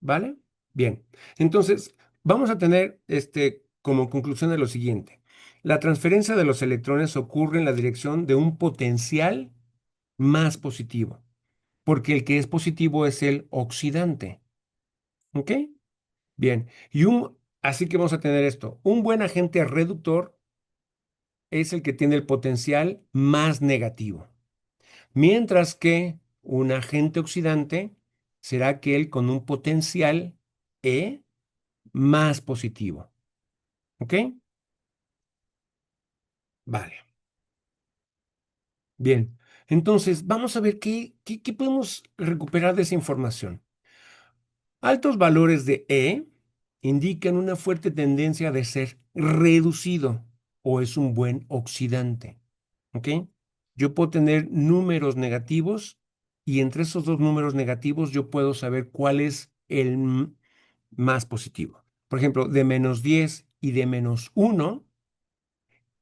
¿Vale? Bien. Entonces, vamos a tener como conclusión de lo siguiente. La transferencia de los electrones ocurre en la dirección de un potencial más positivo, porque el que es positivo es el oxidante. ¿Ok? Bien. Así que vamos a tener esto. Un buen agente reductor es el que tiene el potencial más negativo, mientras que un agente oxidante será aquel con un potencial E más positivo. ¿Ok? Vale. Bien. Entonces, vamos a ver qué podemos recuperar de esa información. Altos valores de E indican una fuerte tendencia de ser reducido o es un buen oxidante. ¿Ok? Yo puedo tener números negativos y entre esos dos números negativos yo puedo saber cuál es el más positivo. Por ejemplo, de -10 y de -1,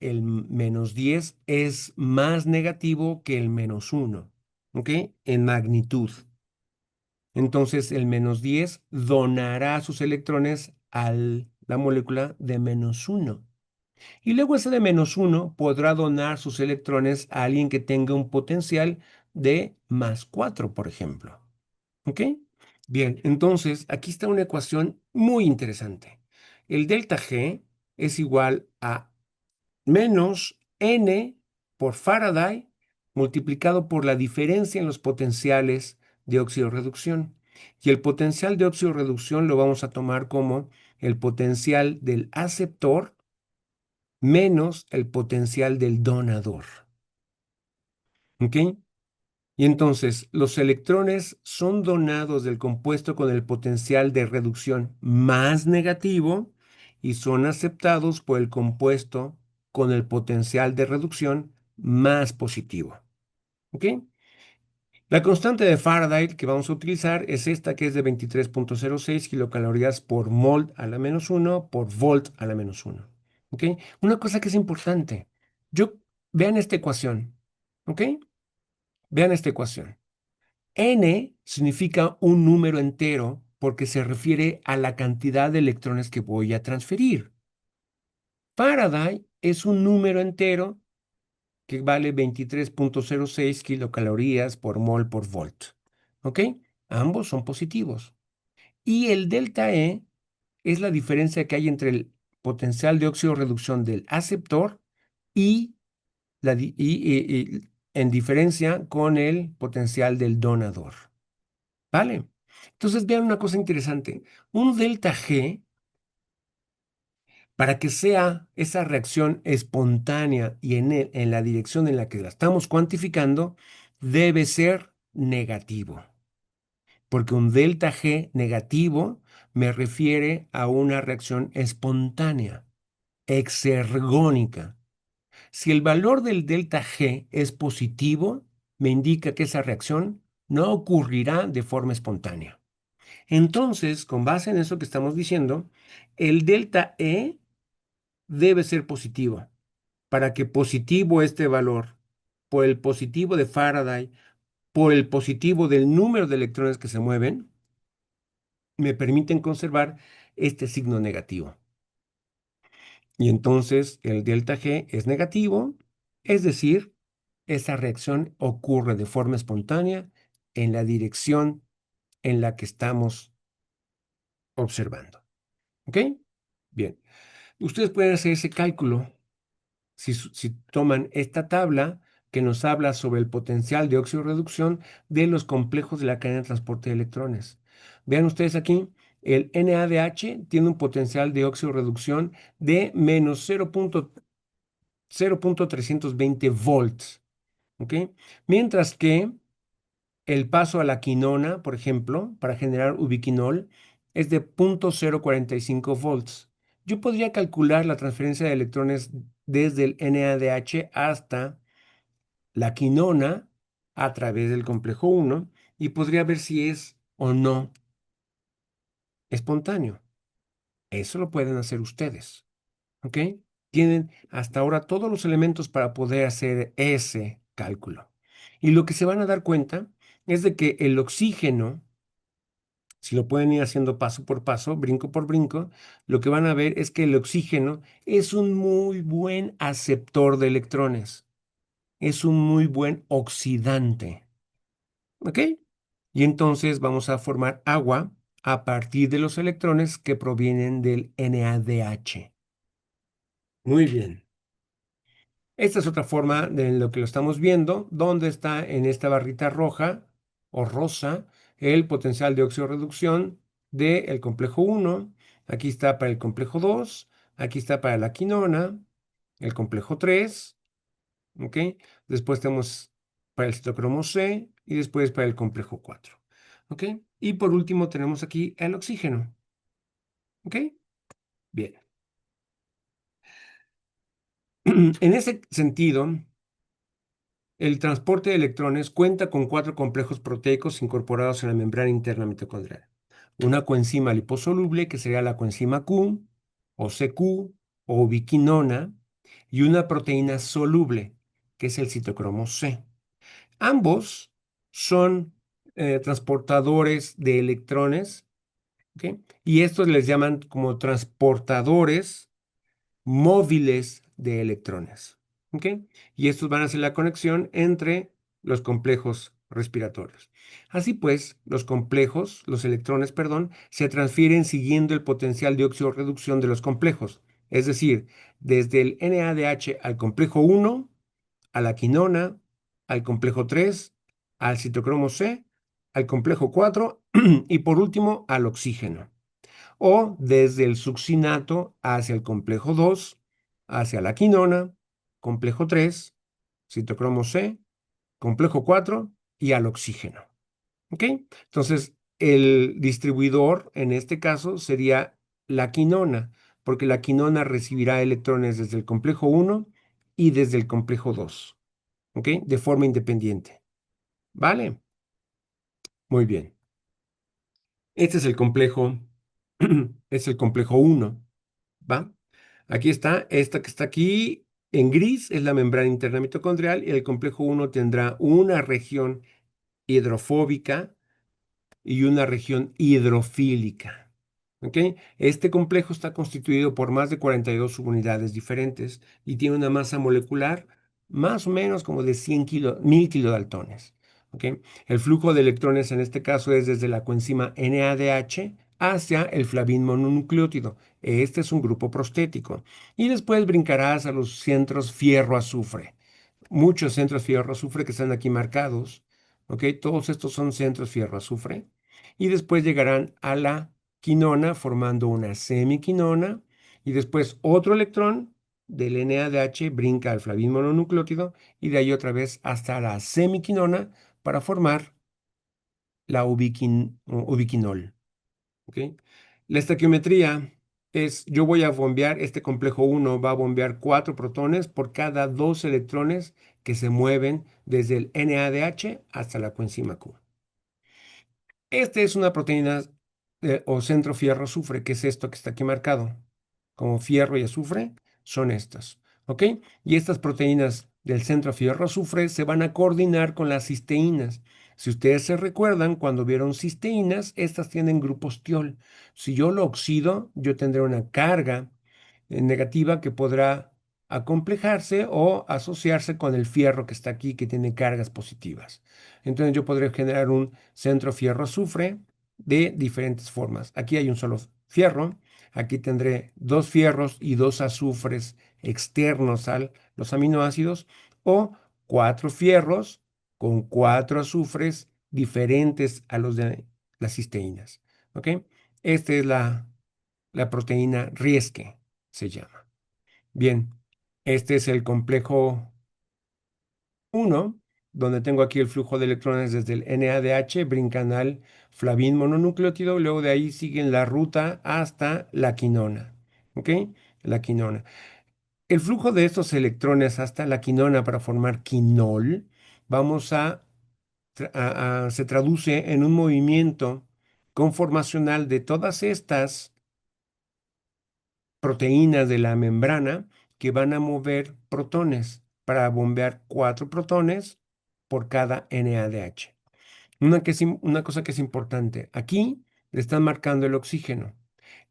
el -10 es más negativo que el -1. ¿Ok? En magnitud. Entonces, el -10 donará sus electrones a la molécula de -1. Y luego ese de -1 podrá donar sus electrones a alguien que tenga un potencial de +4, por ejemplo. ¿Ok? Bien, entonces aquí está una ecuación muy interesante. El delta G es igual a menos N por Faraday multiplicado por la diferencia en los potenciales de oxidorreducción. Y el potencial de oxidorreducción lo vamos a tomar como el potencial del aceptor menos el potencial del donador. ¿Ok? Y entonces los electrones son donados del compuesto con el potencial de reducción más negativo y son aceptados por el compuesto con el potencial de reducción más positivo. ¿Ok? La constante de Faraday que vamos a utilizar es esta que es de 23,06 kilocalorías por mol a la -1 por volt a la -1. ¿Ok? Una cosa que es importante. Yo, vean esta ecuación. ¿Ok? Vean esta ecuación. N significa un número entero porque se refiere a la cantidad de electrones que voy a transferir. Faraday es un número entero que vale 23,06 kilocalorías por mol por volt. ¿Ok? Ambos son positivos. Y el delta E es la diferencia que hay entre el potencial de óxido reducción del aceptor y, en diferencia con el potencial del donador. ¿Vale? Entonces vean una cosa interesante. Un delta G, para que sea esa reacción espontánea y en la dirección en la que la estamos cuantificando, debe ser negativo. Porque un delta G negativo me refiere a una reacción espontánea, exergónica. Si el valor del delta G es positivo, me indica que esa reacción no ocurrirá de forma espontánea. Entonces, con base en eso que estamos diciendo, el delta E debe ser positivo. Para que positivo este valor, por el positivo de Faraday, por el positivo del número de electrones que se mueven, me permiten conservar este signo negativo. Y entonces el delta G es negativo, es decir, esa reacción ocurre de forma espontánea en la dirección en la que estamos observando. ¿Ok? Bien. Ustedes pueden hacer ese cálculo si toman esta tabla que nos habla sobre el potencial de oxidorreducción de los complejos de la cadena de transporte de electrones. Vean ustedes aquí, el NADH tiene un potencial de oxidorreducción de menos 0,320 volts, ¿ok? Mientras que el paso a la quinona, por ejemplo, para generar ubiquinol, es de 0,045 volts. Yo podría calcular la transferencia de electrones desde el NADH hasta la quinona a través del complejo 1 y podría ver si es o no espontáneo. Eso lo pueden hacer ustedes, ¿ok? Tienen hasta ahora todos los elementos para poder hacer ese cálculo. Y lo que se van a dar cuenta es de que el oxígeno, si lo pueden ir haciendo paso por paso, brinco por brinco, lo que van a ver es que el oxígeno es un muy buen aceptor de electrones, es un muy buen oxidante, ¿ok? Y entonces vamos a formar agua a partir de los electrones que provienen del NADH. Muy bien. Esta es otra forma de lo que lo estamos viendo, donde está en esta barrita roja o rosa el potencial de oxidorreducción del complejo 1. Aquí está para el complejo 2. Aquí está para la quinona, el complejo 3. ¿Ok? Después tenemos para el citocromo C y después para el complejo 4. ¿Ok? Y por último tenemos aquí el oxígeno. ¿Ok? Bien. En ese sentido, el transporte de electrones cuenta con cuatro complejos proteicos incorporados en la membrana interna mitocondrial. Una coenzima liposoluble, que sería la coenzima Q, o CQ, o ubiquinona, y una proteína soluble, que es el citocromo C. Ambos son transportadores de electrones, ¿ok? Y estos les llaman como transportadores móviles de electrones. ¿Ok? Y estos van a hacer la conexión entre los complejos respiratorios. Así pues, los electrones, perdón, se transfieren siguiendo el potencial de oxidorreducción de los complejos. Es decir, desde el NADH al complejo 1, a la quinona, al complejo 3, al citocromo C, al complejo 4 y por último al oxígeno, o desde el succinato hacia el complejo 2, hacia la quinona, complejo 3, citocromo C, complejo 4 y al oxígeno. ¿Ok? Entonces, el distribuidor en este caso sería la quinona, porque la quinona recibirá electrones desde el complejo 1 y desde el complejo 2. ¿Ok? De forma independiente. ¿Vale? Muy bien. Este es el complejo, es el complejo 1. ¿Va? Aquí está, esta que está aquí en gris es la membrana interna mitocondrial y el complejo 1 tendrá una región hidrofóbica y una región hidrofílica. ¿Ok? Este complejo está constituido por más de 42 subunidades diferentes y tiene una masa molecular más o menos como de 1000 kilodaltones. ¿Ok? El flujo de electrones en este caso es desde la coenzima NADH hacia el flavín mononucleótido. Este es un grupo prostético. Y después brincarás a los centros fierro-azufre. Muchos centros fierro-azufre que están aquí marcados. ¿Ok? Todos estos son centros fierro-azufre y después llegarán a la quinona formando una semiquinona y después otro electrón del NADH brinca al flavín mononucleótido y de ahí otra vez hasta la semiquinona para formar la ubiquinol. ¿Ok? La estequiometría es, yo voy a bombear, este complejo 1 va a bombear 4 protones por cada 2 electrones que se mueven desde el NADH hasta la coenzima Q. Este es una proteína o centro fierro-azufre, que es esto que está aquí marcado. Como fierro y azufre, son estas. ¿Ok? Y estas proteínas del centro fierro-azufre se van a coordinar con las cisteínas. Si ustedes se recuerdan, cuando vieron cisteínas, estas tienen grupos tiol. Si yo lo oxido, yo tendré una carga negativa que podrá acomplejarse o asociarse con el fierro que está aquí, que tiene cargas positivas. Entonces yo podré generar un centro fierro-azufre de diferentes formas. Aquí hay un solo fierro, aquí tendré dos fierros y dos azufres externos a los aminoácidos, o cuatro fierros con cuatro azufres diferentes a los de las cisteínas. ¿Ok? Esta es la proteína Rieske, se llama. Bien, este es el complejo 1, donde tengo aquí el flujo de electrones desde el NADH, brincan al flavín mononucleótido, luego de ahí siguen la ruta hasta la quinona. ¿Ok? La quinona. El flujo de estos electrones hasta la quinona para formar quinol, vamos se traduce en un movimiento conformacional de todas estas proteínas de la membrana que van a mover protones para bombear 4 protones por cada NADH. Una cosa que es importante, aquí le están marcando el oxígeno.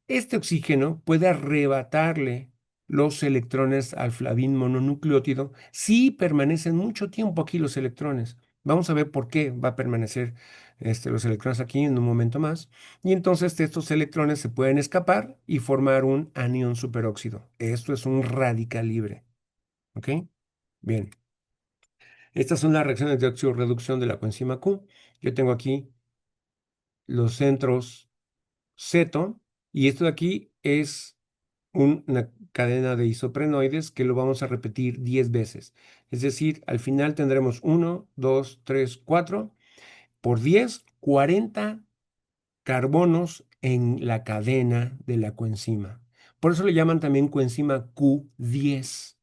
Este oxígeno puede arrebatarle los electrones al flavín mononucleótido si permanecen mucho tiempo aquí los electrones. Vamos a ver por qué va a permanecer los electrones aquí en un momento más. Y entonces estos electrones se pueden escapar y formar un anión superóxido. Esto es un radical libre. ¿Ok? Bien. Estas son las reacciones de oxidorreducción de la coenzima Q. Yo tengo aquí los centros ceto y esto de aquí es una cadena de isoprenoides que lo vamos a repetir 10 veces. Es decir, al final tendremos 1, 2, 3, 4 por 10, 40 carbonos en la cadena de la coenzima. Por eso le llaman también coenzima Q10,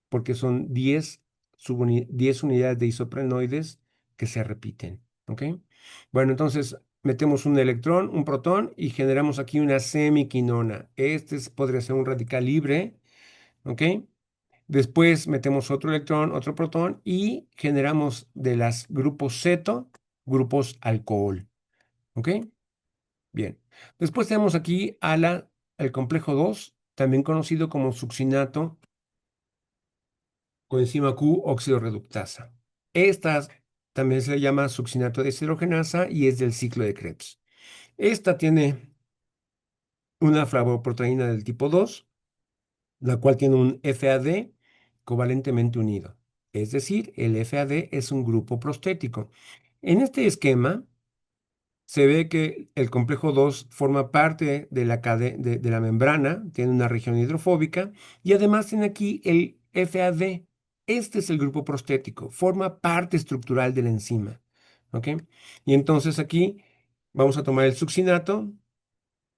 porque son 10 unidades de isoprenoides que se repiten. ¿Ok? Bueno, entonces metemos un electrón, un protón y generamos aquí una semiquinona. Podría ser un radical libre. ¿Ok? Después metemos otro electrón, otro protón y generamos de las grupos ceto, grupos alcohol. ¿Ok? Bien. Después tenemos aquí el complejo 2, también conocido como succinato coenzima Q oxidorreductasa. Esta también se le llama succinato deshidrogenasa y es del ciclo de Krebs. Esta tiene una flavoproteína del tipo 2, la cual tiene un FAD covalentemente unido. Es decir, el FAD es un grupo prostético. En este esquema, se ve que el complejo 2 forma parte de de la membrana, tiene una región hidrofóbica y además tiene aquí el FAD. Este es el grupo prostético, forma parte estructural de la enzima. ¿Ok? Y entonces aquí vamos a tomar el succinato,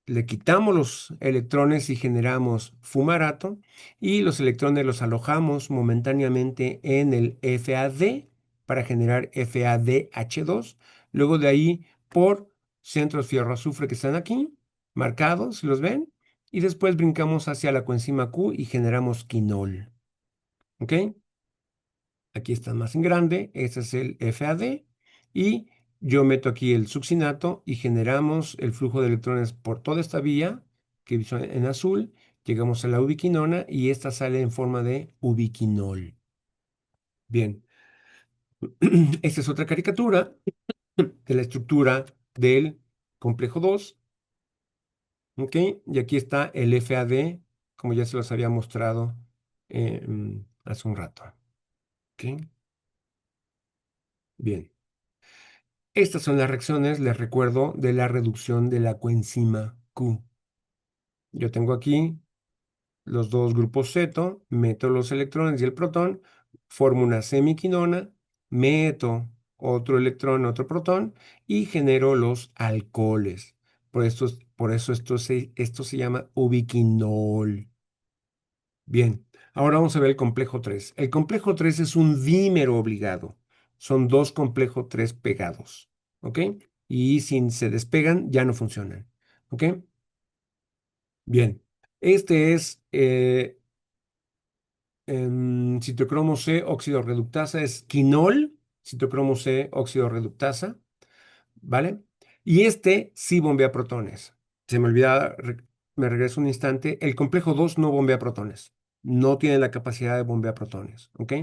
le quitamos los electrones y generamos fumarato y los electrones los alojamos momentáneamente en el FAD para generar FADH2. Luego de ahí por centros fierro-azufre que están aquí, marcados, si los ven, y después brincamos hacia la coenzima Q y generamos quinol. ¿Ok? Aquí está más en grande, este es el FAD y yo meto aquí el succinato y generamos el flujo de electrones por toda esta vía que son en azul, llegamos a la ubiquinona y esta sale en forma de ubiquinol. Bien, esta es otra caricatura de la estructura del complejo 2, ¿ok? Y aquí está el FAD, como ya se los había mostrado hace un rato, ¿ok? Bien. Estas son las reacciones, les recuerdo, de la reducción de la coenzima Q. Yo tengo aquí los dos grupos ceto, meto los electrones y el protón, formo una semiquinona, meto otro electrón, otro protón y genero los alcoholes. Por eso esto se llama ubiquinol. Bien, ahora vamos a ver el complejo 3. El complejo 3 es un dímero obligado. Son dos complejos 3 pegados. ¿Ok? Y si se despegan, ya no funcionan. ¿Ok? Bien. Este es citocromo C, óxido reductasa, es quinol, citocromo C, óxido reductasa, ¿vale? Y este sí bombea protones. Se me olvidaba, me regreso un instante. El complejo 2 no bombea protones. No tiene la capacidad de bombear protones, ¿ok?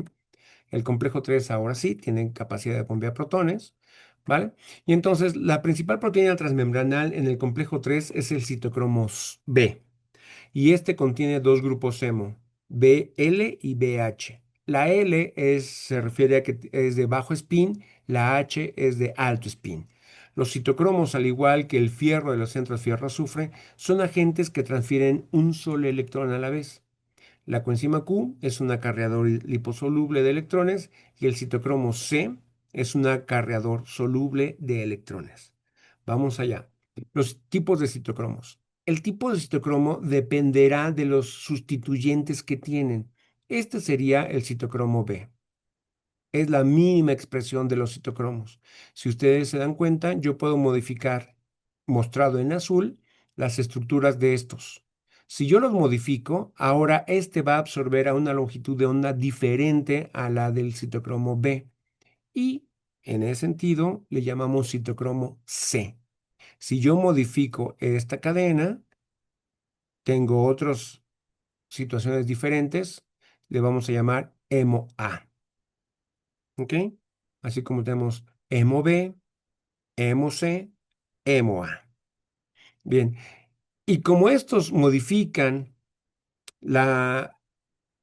El complejo 3 ahora sí tiene capacidad de bombear protones, ¿vale? Y entonces la principal proteína transmembranal en el complejo 3 es el citocromo B. Y este contiene dos grupos hemo, BL y BH. La se refiere a que es de bajo spin, la H es de alto spin. Los citocromos, al igual que el fierro de los centros fierro-azufre, son agentes que transfieren un solo electrón a la vez. La coenzima Q es un acarreador liposoluble de electrones y el citocromo C es un acarreador soluble de electrones. Vamos allá. Los tipos de citocromos. El tipo de citocromo dependerá de los sustituyentes que tienen. Este sería el citocromo B. Es la mínima expresión de los citocromos. Si ustedes se dan cuenta, yo puedo modificar, mostrado en azul, las estructuras de estos. Si yo los modifico, ahora este va a absorber a una longitud de onda diferente a la del citocromo B. Y en ese sentido le llamamos citocromo C. Si yo modifico esta cadena, tengo otras situaciones diferentes, le vamos a llamar hemo A. ¿Ok? Así como tenemos hemo B, hemo C, hemo A. Bien, y como estos modifican la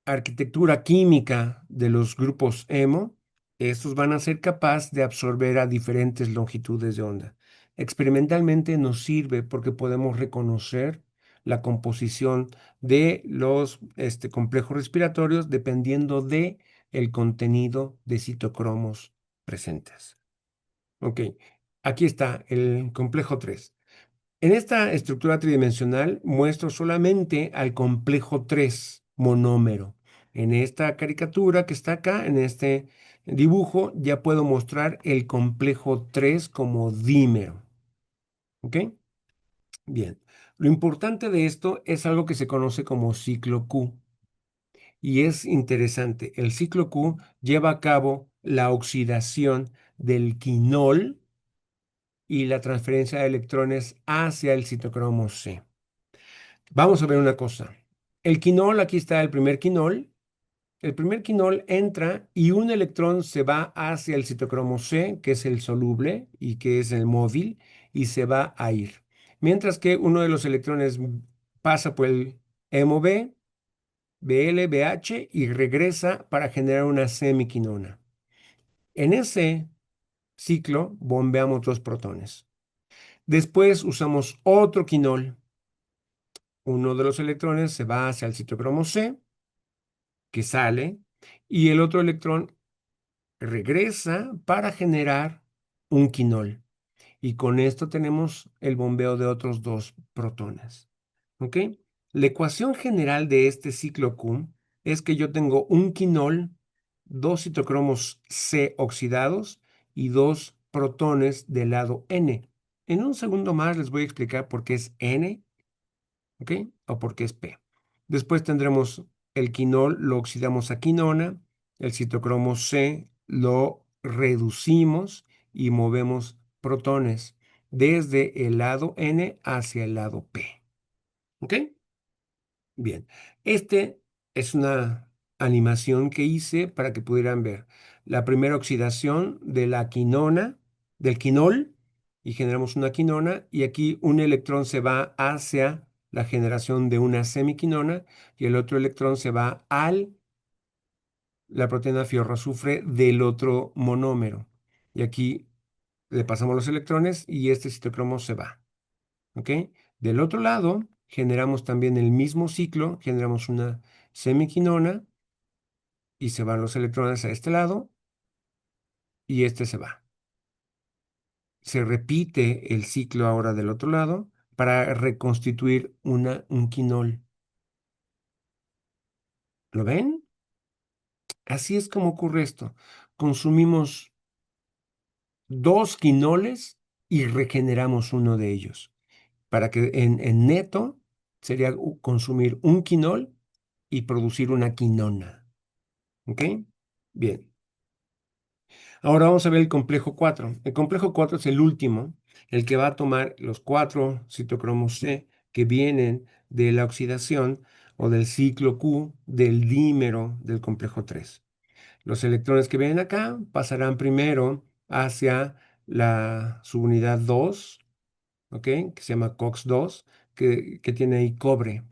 arquitectura química de los grupos hemo, Estos van a ser capaces de absorber a diferentes longitudes de onda. Experimentalmente nos sirve porque podemos reconocer la composición de los complejos respiratorios dependiendo de el contenido de citocromos presentes. Ok, aquí está el complejo 3. En esta estructura tridimensional muestro solamente al complejo 3 monómero. En esta caricatura que está acá, en este dibujo, ya puedo mostrar el complejo 3 como dímero. ¿Ok? Bien. Lo importante de esto es algo que se conoce como ciclo Q. Y es interesante. El ciclo Q lleva a cabo la oxidación del quinol y la transferencia de electrones hacia el citocromo C. Vamos a ver una cosa. El quinol, aquí está el primer quinol. El primer quinol entra y un electrón se va hacia el citocromo C, que es el soluble y que es el móvil, y se va a ir. Mientras que uno de los electrones pasa por el hemo B, Bl, BH y regresa para generar una semiquinona. En ese ciclo bombeamos dos protones. Después usamos otro quinol. Uno de los electrones se va hacia el citocromo C, que sale, y el otro electrón regresa para generar un quinol. Y con esto tenemos el bombeo de otros dos protones. ¿Ok? La ecuación general de este ciclo Q es que yo tengo un quinol, dos citocromos C oxidados y dos protones del lado N. En un segundo más les voy a explicar por qué es N, ¿ok? O por qué es P. Después tendremos el quinol, lo oxidamos a quinona, el citocromo C lo reducimos y movemos protones desde el lado N hacia el lado P. ¿Ok? Bien. Este es una animación que hice para que pudieran ver la primera oxidación de la quinona, del quinol, y generamos una quinona, y aquí un electrón se va hacia la generación de una semiquinona y el otro electrón se va al la proteína fierroazufre del otro monómero. Y aquí le pasamos los electrones y este citocromo se va. ¿Ok? Del otro lado, generamos también el mismo ciclo, generamos una semiquinona y se van los electrones a este lado y este se va. Se repite el ciclo ahora del otro lado para reconstituir un quinol. ¿Lo ven? Así es como ocurre esto. Consumimos dos quinoles y regeneramos uno de ellos. Para que en neto sería consumir un quinol y producir una quinona. ¿Ok? Bien. Ahora vamos a ver el complejo 4. El complejo 4 es el último, el que va a tomar los cuatro citocromos C que vienen de la oxidación o del ciclo Q del dímero del complejo 3. Los electrones que vienen acá pasarán primero hacia la subunidad 2, ¿ok? Que se llama COX-2, que tiene ahí cobre.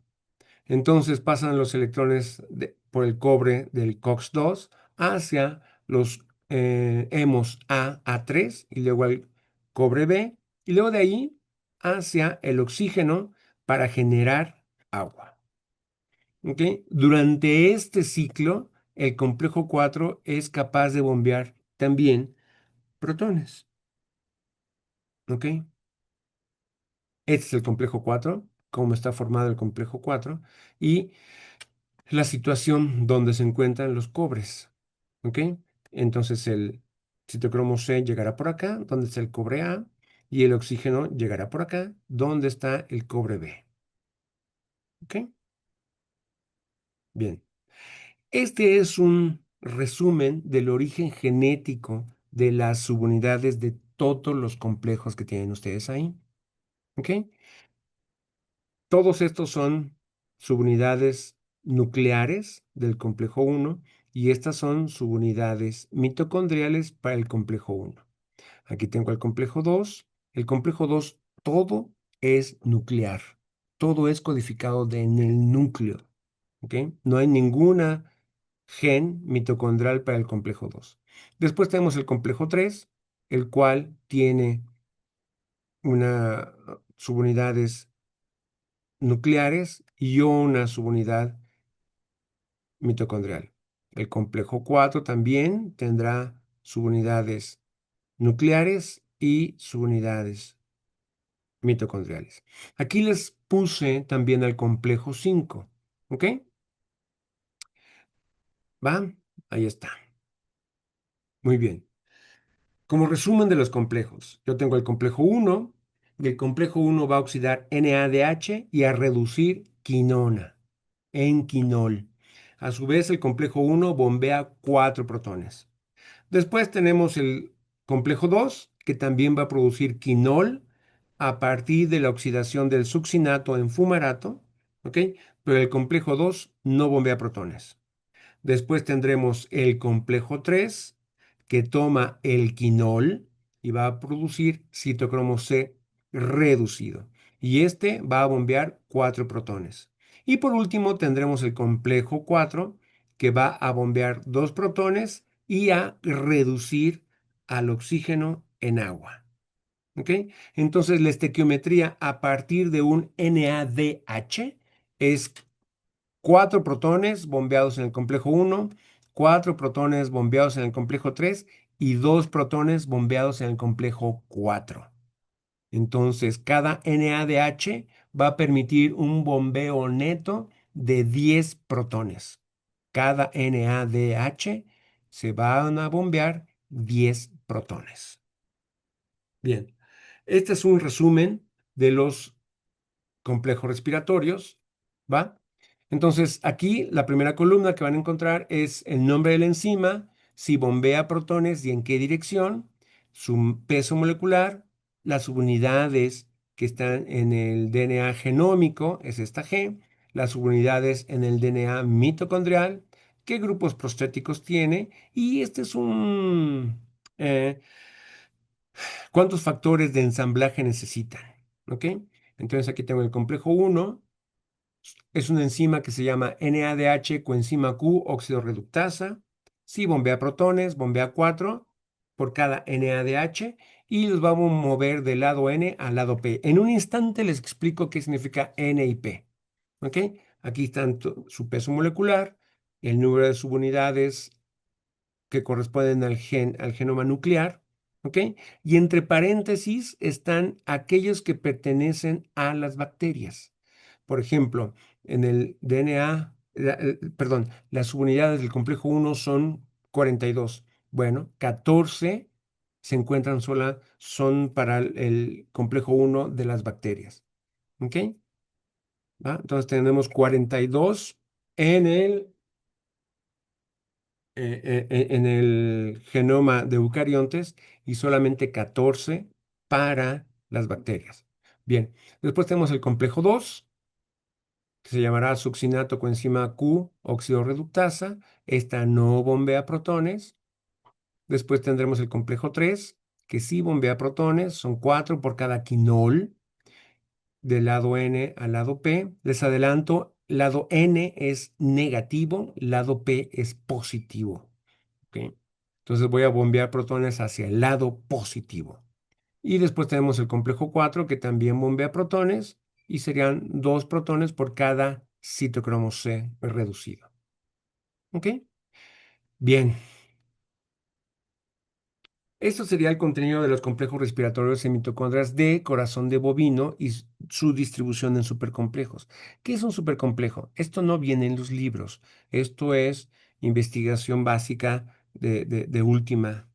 Entonces pasan los electrones por el cobre del COX-2 hacia los hemos A, A3 y luego al cobre B y luego de ahí hacia el oxígeno para generar agua. ¿Ok? Durante este ciclo, el complejo 4 es capaz de bombear también protones. ¿Ok? Este es el complejo 4, cómo está formado el complejo 4 y la situación donde se encuentran los cobres. ¿Ok? Entonces el citocromo C llegará por acá, donde está el cobre A, y el oxígeno llegará por acá, donde está el cobre B. ¿Ok? Bien. Este es un resumen del origen genético de las subunidades de todos los complejos que tienen ustedes ahí. ¿Ok? Todos estos son subunidades nucleares del complejo 1 y estas son subunidades mitocondriales para el complejo 1. Aquí tengo el complejo 2. El complejo 2, todo es nuclear. Todo es codificado en el núcleo. ¿Ok? No hay ninguna gen mitocondrial para el complejo 2. Después tenemos el complejo 3, el cual tiene una subunidades nucleares y una subunidad mitocondrial. El complejo 4 también tendrá subunidades nucleares y subunidades mitocondriales. Aquí les puse también el complejo 5, ¿ok? ¿Va? Ahí está. Muy bien. Como resumen de los complejos, yo tengo el complejo 1 y el complejo 1 va a oxidar NADH y a reducir quinona en quinol. A su vez, el complejo 1 bombea 4 protones. Después tenemos el complejo 2, que también va a producir quinol a partir de la oxidación del succinato en fumarato, ¿ok? Pero el complejo 2 no bombea protones. Después tendremos el complejo 3, que toma el quinol y va a producir citocromo C reducido. Y este va a bombear 4 protones. Y por último tendremos el complejo 4, que va a bombear 2 protones y a reducir al oxígeno en agua. ¿Ok? Entonces la estequiometría a partir de un NADH es 4 protones bombeados en el complejo 1, 4 protones bombeados en el complejo 3 y 2 protones bombeados en el complejo 4. Entonces, cada NADH va a permitir un bombeo neto de 10 protones. Cada NADH se van a bombear 10 protones. Bien, este es un resumen de los complejos respiratorios, ¿va? Entonces, aquí la primera columna que van a encontrar es el nombre de la enzima, si bombea protones y en qué dirección, su peso molecular, las subunidades que están en el DNA genómico, es esta G, las subunidades en el DNA mitocondrial, qué grupos prostéticos tiene, y este es eh, ¿cuántos factores de ensamblaje necesitan? ¿Ok? Entonces aquí tengo el complejo 1, es una enzima que se llama NADH coenzima Q oxidorreductasa. Sí, bombea protones, bombea 4 por cada NADH y los vamos a mover del lado N al lado P. En un instante les explico qué significa N y P. ¿Ok? Aquí está su peso molecular, el número de subunidades que corresponden al genoma nuclear, ¿ok? Y entre paréntesis están aquellos que pertenecen a las bacterias. Por ejemplo, en el DNA, perdón, las subunidades del complejo 1 son 42. Bueno, 14 se encuentran son para el complejo 1 de las bacterias, ¿ok? ¿Va? Entonces tenemos 42 en en el genoma de eucariontes y solamente 14 para las bacterias. Bien, después tenemos el complejo 2, que se llamará succinato coenzima Q oxidorreductasa. Esta no bombea protones. Después tendremos el complejo 3, que sí bombea protones, son 4 por cada quinol del lado N al lado P. Les adelanto, lado N es negativo, lado P es positivo. ¿Ok? Entonces voy a bombear protones hacia el lado positivo. Y después tenemos el complejo 4 que también bombea protones y serían 2 protones por cada citocromo C reducido. ¿Ok? Bien, esto sería el contenido de los complejos respiratorios en mitocondrias de corazón de bovino y su distribución en supercomplejos. ¿Qué es un supercomplejo? Esto no viene en los libros. Esto es investigación básica de última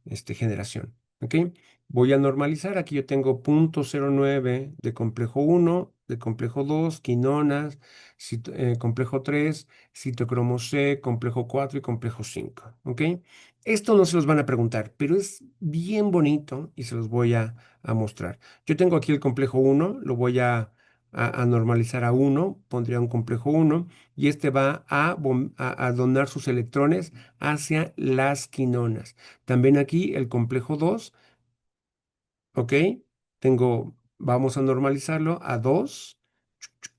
generación. ¿Ok? Voy a normalizar. Aquí yo tengo 0.09 de complejo 1, de complejo 2, quinonas, complejo 3, citocromo C, complejo 4 y complejo 5. ¿Ok? Esto no se los van a preguntar, pero es bien bonito y se los voy a mostrar. Yo tengo aquí el complejo 1, lo voy a normalizar a 1, pondría un complejo 1 y este va a donar sus electrones hacia las quinonas. También aquí el complejo 2, ¿ok? Vamos a normalizarlo a 2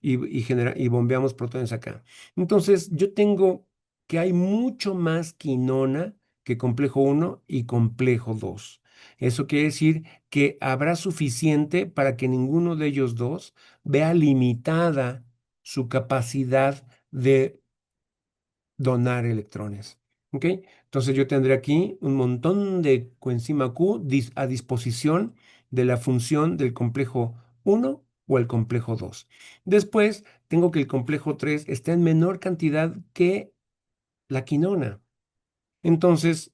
y bombeamos protones acá. Entonces, yo tengo que hay mucho más quinona que complejo uno y complejo 2. Eso quiere decir que habrá suficiente para que ninguno de ellos dos vea limitada su capacidad de donar electrones. ¿Ok? Entonces yo tendré aquí un montón de coenzima Q a disposición de la función del complejo uno o el complejo 2. Después tengo que el complejo 3 está en menor cantidad que la quinona. Entonces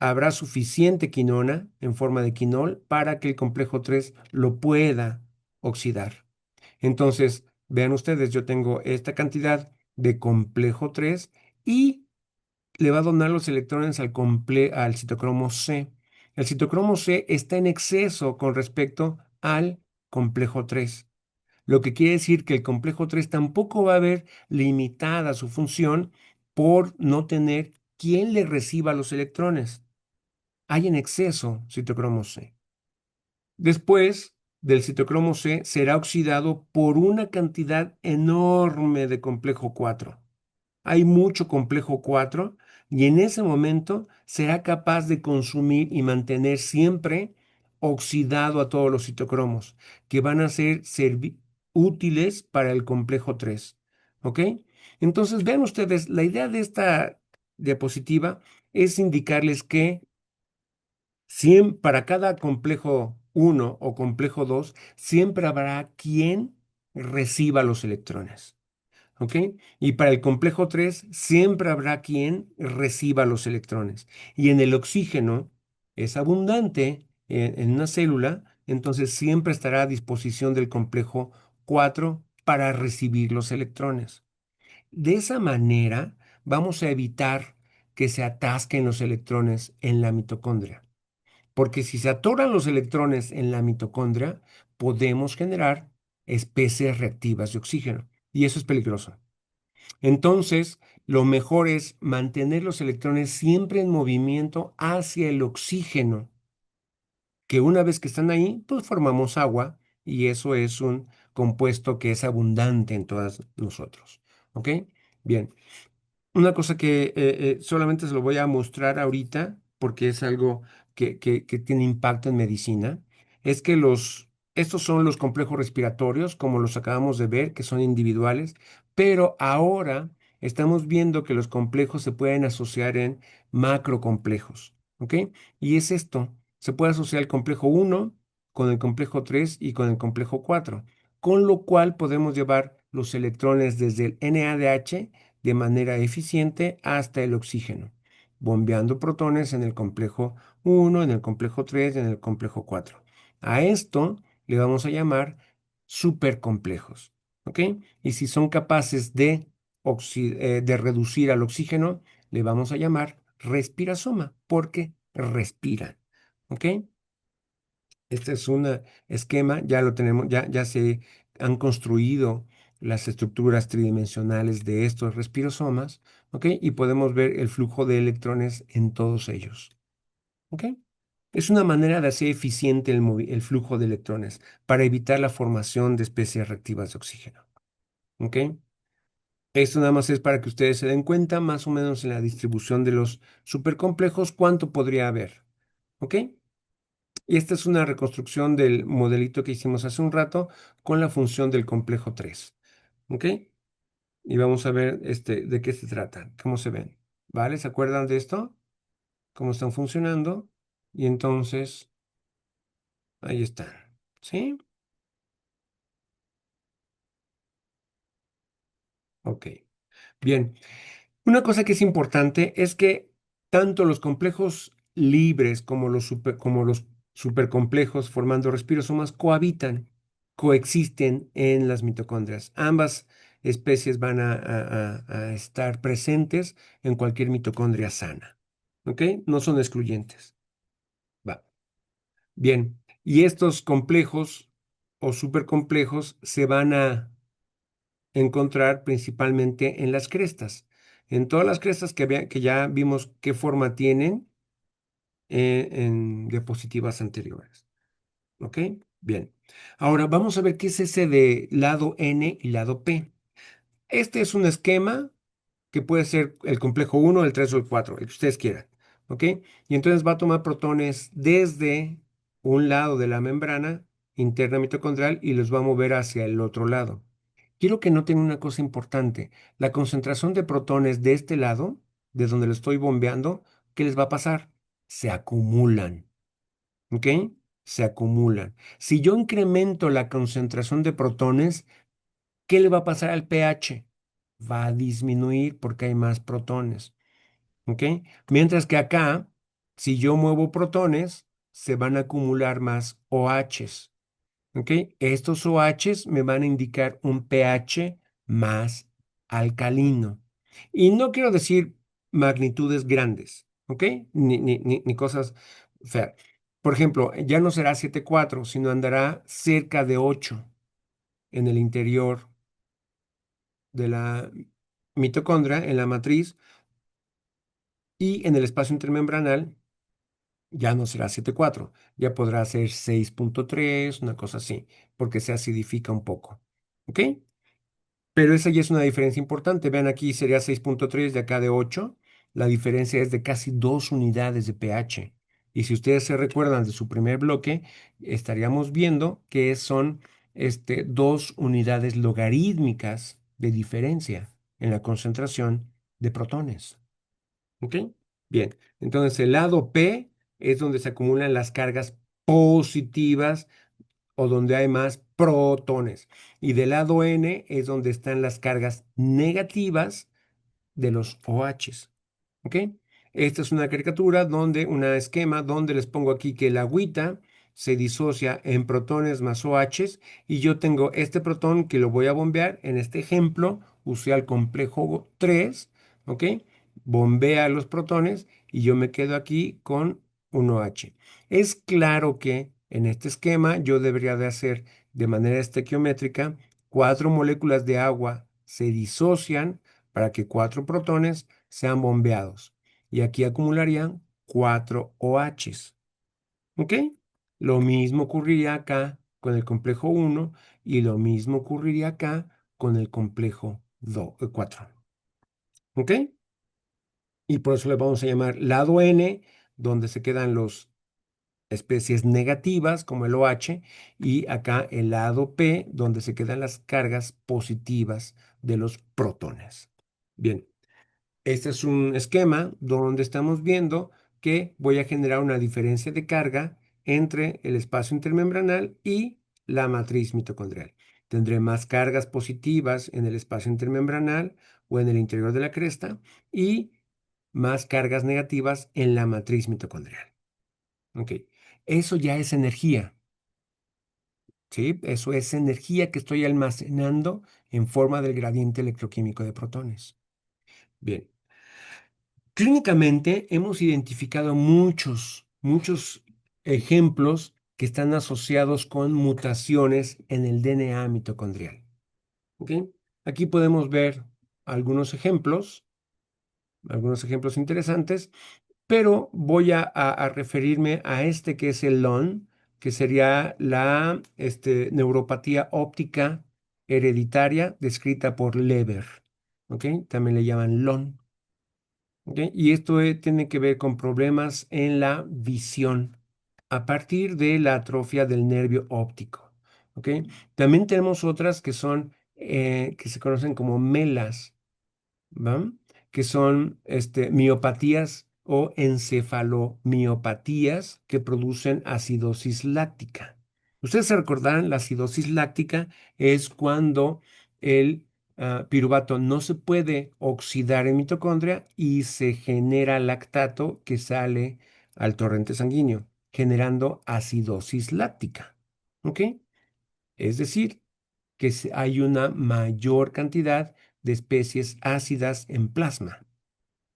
habrá suficiente quinona en forma de quinol para que el complejo 3 lo pueda oxidar. Entonces, vean ustedes, yo tengo esta cantidad de complejo 3 y le va a donar los electrones al citocromo C. El citocromo C está en exceso con respecto al complejo 3, lo que quiere decir que el complejo 3 tampoco va a ver limitada su función por no tener quien le reciba los electrones. Hay en exceso citocromo C. Después del citocromo C será oxidado por una cantidad enorme de complejo 4. Hay mucho complejo 4 y en ese momento será capaz de consumir y mantener siempre oxidado a todos los citocromos que van a ser útiles para el complejo 3. ¿Ok? Entonces, vean ustedes, la idea de esta diapositiva es indicarles que para cada complejo uno o complejo 2 siempre habrá quien reciba los electrones. ¿Ok? Y para el complejo 3 siempre habrá quien reciba los electrones. Y en el oxígeno es abundante en una célula, entonces siempre estará a disposición del complejo 4 para recibir los electrones. De esa manera vamos a evitar que se atasquen los electrones en la mitocondria. Porque si se atoran los electrones en la mitocondria, podemos generar especies reactivas de oxígeno. Y eso es peligroso. Entonces, lo mejor es mantener los electrones siempre en movimiento hacia el oxígeno, que una vez que están ahí, pues formamos agua y eso es un compuesto que es abundante en todos nosotros. ¿Ok? Bien. Una cosa que solamente se lo voy a mostrar ahorita, porque es algo que tiene impacto en medicina, es que estos son los complejos respiratorios, como los acabamos de ver, que son individuales, pero ahora estamos viendo que los complejos se pueden asociar en macrocomplejos, ¿ok? Y es esto, se puede asociar el complejo uno con el complejo 3 y con el complejo 4, con lo cual podemos llevar los electrones desde el NADH de manera eficiente hasta el oxígeno, bombeando protones en el complejo uno, en el complejo 3 y en el complejo 4. A esto le vamos a llamar supercomplejos, ¿ok? Y si son capaces de reducir al oxígeno, le vamos a llamar respirasoma, porque respiran, ¿ok? Este es un esquema, ya lo tenemos, ya se han construido las estructuras tridimensionales de estos respirosomas, ¿ok? Y podemos ver el flujo de electrones en todos ellos, ¿ok? Es una manera de hacer eficiente el flujo de electrones para evitar la formación de especies reactivas de oxígeno, ¿ok? Esto nada más es para que ustedes se den cuenta más o menos en la distribución de los supercomplejos cuánto podría haber, ¿ok? Y esta es una reconstrucción del modelito que hicimos hace un rato con la función del complejo 3. ¿Ok? Y vamos a ver de qué se trata, cómo se ven. ¿Vale? ¿Se acuerdan de esto? ¿Cómo están funcionando? Y entonces, ahí están. ¿Sí? Ok. Bien. Una cosa que es importante es que tanto los complejos libres como los supercomplejos formando respirosomas cohabitan, coexisten en las mitocondrias. Ambas especies van a estar presentes en cualquier mitocondria sana. ¿Ok? No son excluyentes. Va. Bien. Y estos complejos o supercomplejos se van a encontrar principalmente en las crestas. En todas las crestas que ya vimos qué forma tienen en diapositivas anteriores. ¿Ok? Bien. Ahora vamos a ver qué es ese de lado N y lado P. Este es un esquema que puede ser el complejo uno, el 3 o el 4, el que ustedes quieran. ¿Ok? Y entonces va a tomar protones desde un lado de la membrana interna mitocondrial y los va a mover hacia el otro lado. Quiero que noten una cosa importante. La concentración de protones de este lado, de donde lo estoy bombeando, ¿qué les va a pasar? Se acumulan. ¿Ok? Se acumulan. Si yo incremento la concentración de protones, ¿qué le va a pasar al pH? Va a disminuir porque hay más protones. ¿Ok? Mientras que acá, si yo muevo protones, se van a acumular más OHs. ¿Ok? Estos OHs me van a indicar un pH más alcalino. Y no quiero decir magnitudes grandes, ¿ok? Ni cosas feas. Por ejemplo, ya no será 7,4, sino andará cerca de 8 en el interior de la mitocondria, en la matriz, y en el espacio intermembranal ya no será 7,4, ya podrá ser 6,3, una cosa así, porque se acidifica un poco. ¿Ok? Pero esa ya es una diferencia importante. Vean aquí sería 6,3 de acá de 8. La diferencia es de casi 2 unidades de pH. Y si ustedes se recuerdan de su primer bloque, estaríamos viendo que son 2 unidades logarítmicas de diferencia en la concentración de protones. ¿Ok? Bien, entonces el lado P es donde se acumulan las cargas positivas o donde hay más protones. Y del lado N es donde están las cargas negativas de los OHs. ¿Ok? Esta es una caricatura donde, un esquema donde les pongo aquí que el agüita se disocia en protones más OHs y yo tengo este protón que lo voy a bombear. En este ejemplo usé al complejo 3, ¿ok? Bombea los protones y yo me quedo aquí con un OH. Es claro que en este esquema yo debería de hacer de manera estequiométrica 4 moléculas de agua se disocian para que 4 protones sean bombeados. Y aquí acumularían 4 OHs. ¿Ok? Lo mismo ocurriría acá con el complejo 1 y lo mismo ocurriría acá con el complejo 4. ¿Ok? Y por eso le vamos a llamar lado N, donde se quedan las especies negativas como el OH, y acá el lado P, donde se quedan las cargas positivas de los protones. Bien. Este es un esquema donde estamos viendo que voy a generar una diferencia de carga entre el espacio intermembranal y la matriz mitocondrial. Tendré más cargas positivas en el espacio intermembranal o en el interior de la cresta y más cargas negativas en la matriz mitocondrial. Ok, eso ya es energía, ¿sí? Eso es energía que estoy almacenando en forma del gradiente electroquímico de protones. Bien. Clínicamente hemos identificado muchos ejemplos que están asociados con mutaciones en el DNA mitocondrial. ¿Ok? Aquí podemos ver algunos ejemplos interesantes, pero voy a referirme a este que es el LON, que sería la neuropatía óptica hereditaria descrita por Leber. ¿Ok? También le llaman LON. ¿Ok? Y esto tiene que ver con problemas en la visión a partir de la atrofia del nervio óptico. ¿Ok? También tenemos otras que son, que se conocen como melas, ¿va? Que son miopatías o encefalomiopatías que producen acidosis láctica. Ustedes se recordarán, la acidosis láctica es cuando el piruvato no se puede oxidar en mitocondria y se genera lactato que sale al torrente sanguíneo, generando acidosis láctica. ¿Ok? Es decir, que hay una mayor cantidad de especies ácidas en plasma.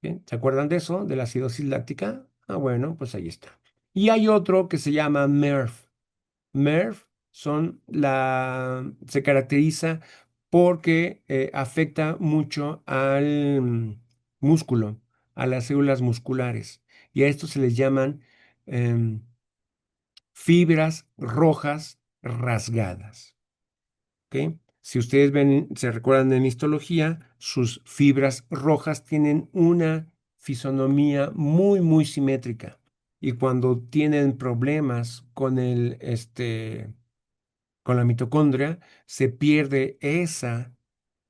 ¿Bien? ¿Se acuerdan de eso, de la acidosis láctica? Ah, bueno, pues ahí está. Y hay otro que se llama MERF. MERF se caracteriza porque afecta mucho al músculo, a las células musculares. Y a esto se les llaman em, fibras rojas rasgadas. ¿Ok? Si ustedes ven, se recuerdan en histología, sus fibras rojas tienen una fisonomía muy, muy simétrica. Y cuando tienen problemas con con la mitocondria, se pierde esa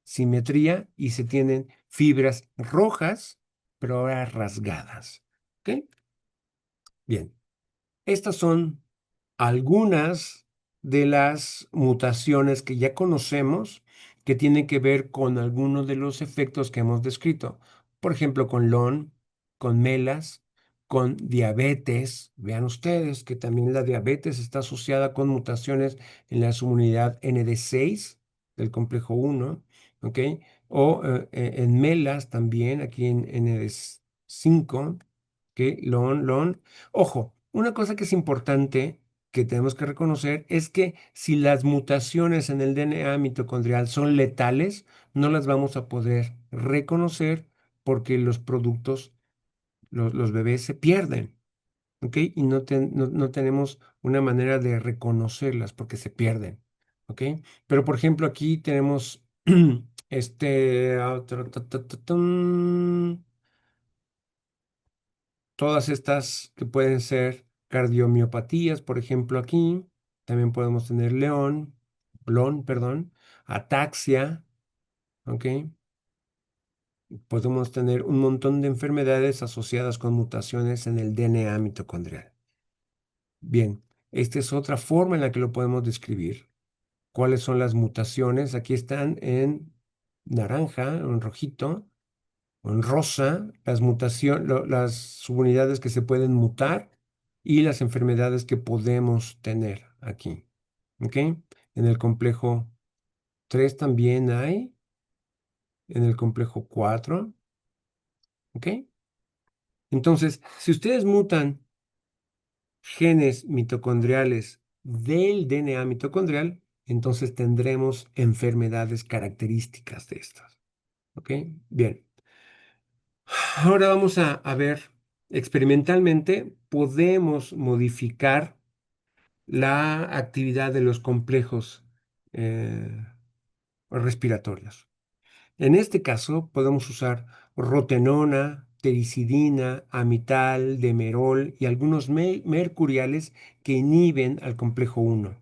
simetría y se tienen fibras rojas, pero ahora rasgadas. ¿Ok? Bien. Estas son algunas de las mutaciones que ya conocemos que tienen que ver con algunos de los efectos que hemos descrito. Por ejemplo, con LON, con MELAS, con diabetes. Vean ustedes que también la diabetes está asociada con mutaciones en la subunidad ND6 del complejo 1, ¿ok? O en MELAS también, aquí en ND5, ¿ok? LON. Ojo, una cosa que es importante que tenemos que reconocer es que si las mutaciones en el DNA mitocondrial son letales, no las vamos a poder reconocer porque los productos, los bebés se pierden, ¿ok? Y no tenemos una manera de reconocerlas porque se pierden, ¿ok? Pero por ejemplo aquí tenemos todas estas que pueden ser cardiomiopatías, por ejemplo, aquí también podemos tener perdón, ataxia, ¿ok? Podemos tener un montón de enfermedades asociadas con mutaciones en el DNA mitocondrial. Bien, esta es otra forma en la que lo podemos describir. ¿Cuáles son las mutaciones? Aquí están en naranja, en rojito, en rosa, las subunidades que se pueden mutar y las enfermedades que podemos tener aquí. ¿Ok? En el complejo 3 también hay, en el complejo 4. ¿Ok? Entonces, si ustedes mutan genes mitocondriales del DNA mitocondrial, entonces tendremos enfermedades características de estas. ¿Ok? Bien. Ahora vamos a ver, experimentalmente podemos modificar la actividad de los complejos eh, respiratorios. En este caso podemos usar rotenona, ptericidina, amital, demerol y algunos mercuriales que inhiben al complejo 1.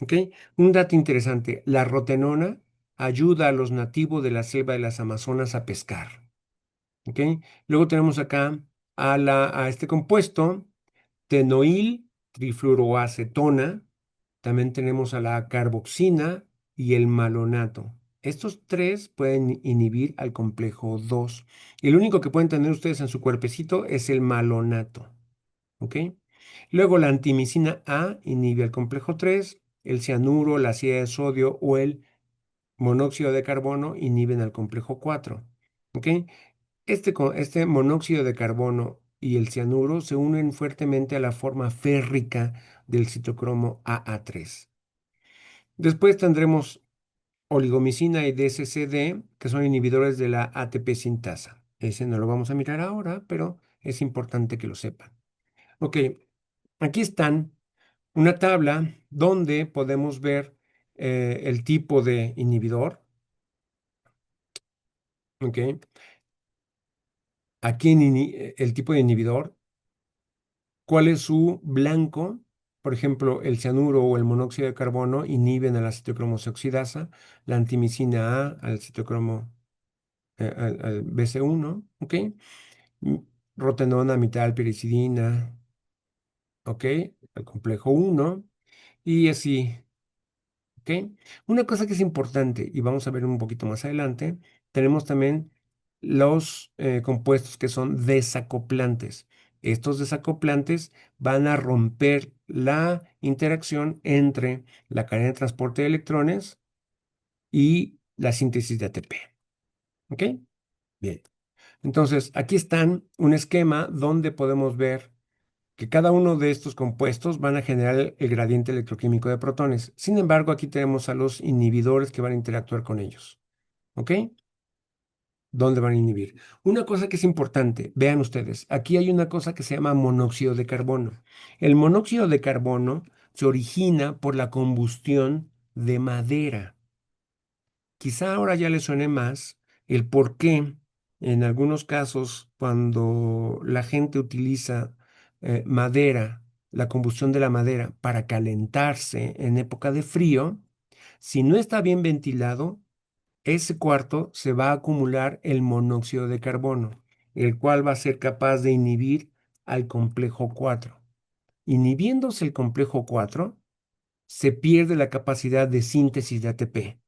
¿Ok? Un dato interesante, la rotenona ayuda a los nativos de la selva de las Amazonas a pescar. ¿Ok? Luego tenemos acá a este compuesto, tenoil trifluoroacetona. También tenemos a la carboxina y el malonato. Estos tres pueden inhibir al complejo 2. Y el único que pueden tener ustedes en su cuerpecito es el malonato. ¿Ok? Luego la antimicina A inhibe al complejo 3, el cianuro, la ácida de sodio o el monóxido de carbono inhiben al complejo 4. ¿Ok? Este monóxido de carbono y el cianuro se unen fuertemente a la forma férrica del citocromo AA3. Después tendremos oligomicina y DSCD, que son inhibidores de la ATP sintasa. Ese no lo vamos a mirar ahora, pero es importante que lo sepan. Ok, aquí están una tabla donde podemos ver el tipo de inhibidor. Ok, aquí el tipo de inhibidor, cuál es su blanco. Por ejemplo, el cianuro o el monóxido de carbono inhiben a la citocromo oxidasa, la antimicina A al citocromo al BC1, ¿ok? Mm, Rotenona, metilpericidina, ¿ok? Al complejo 1 y así, ¿ok? Una cosa que es importante y vamos a ver un poquito más adelante, tenemos también los compuestos que son desacoplantes. Estos desacoplantes van a romper la interacción entre la cadena de transporte de electrones y la síntesis de ATP. ¿Ok? Bien. Entonces, aquí están un esquema donde podemos ver que cada uno de estos compuestos van a generar el gradiente electroquímico de protones. Sin embargo, aquí tenemos a los inhibidores que van a interactuar con ellos. ¿Ok? ¿Dónde van a inhibir? Una cosa que es importante, vean ustedes, aquí hay una cosa que se llama monóxido de carbono. El monóxido de carbono se origina por la combustión de madera. Quizá ahora ya le suene más el por qué en algunos casos cuando la gente utiliza madera, la combustión de la madera para calentarse en época de frío, si no está bien ventilado, ese cuarto se va a acumular el monóxido de carbono, el cual va a ser capaz de inhibir al complejo 4. Inhibiéndose el complejo 4, se pierde la capacidad de síntesis de ATP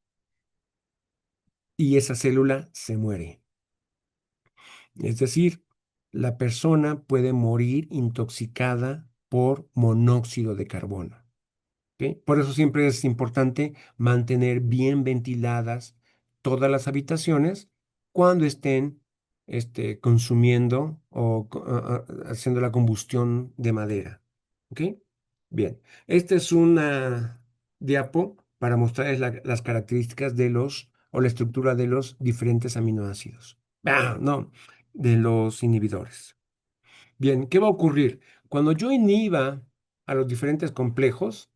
y esa célula se muere. Es decir, la persona puede morir intoxicada por monóxido de carbono. ¿Ok? Por eso siempre es importante mantener bien ventiladas todas las habitaciones cuando estén consumiendo o haciendo la combustión de madera. ¿Ok? Bien, esta es una diapo para mostrarles las características de los o la estructura de los diferentes aminoácidos. Ah, no, de los inhibidores. Bien, ¿qué va a ocurrir? Cuando yo inhiba a los diferentes complejos,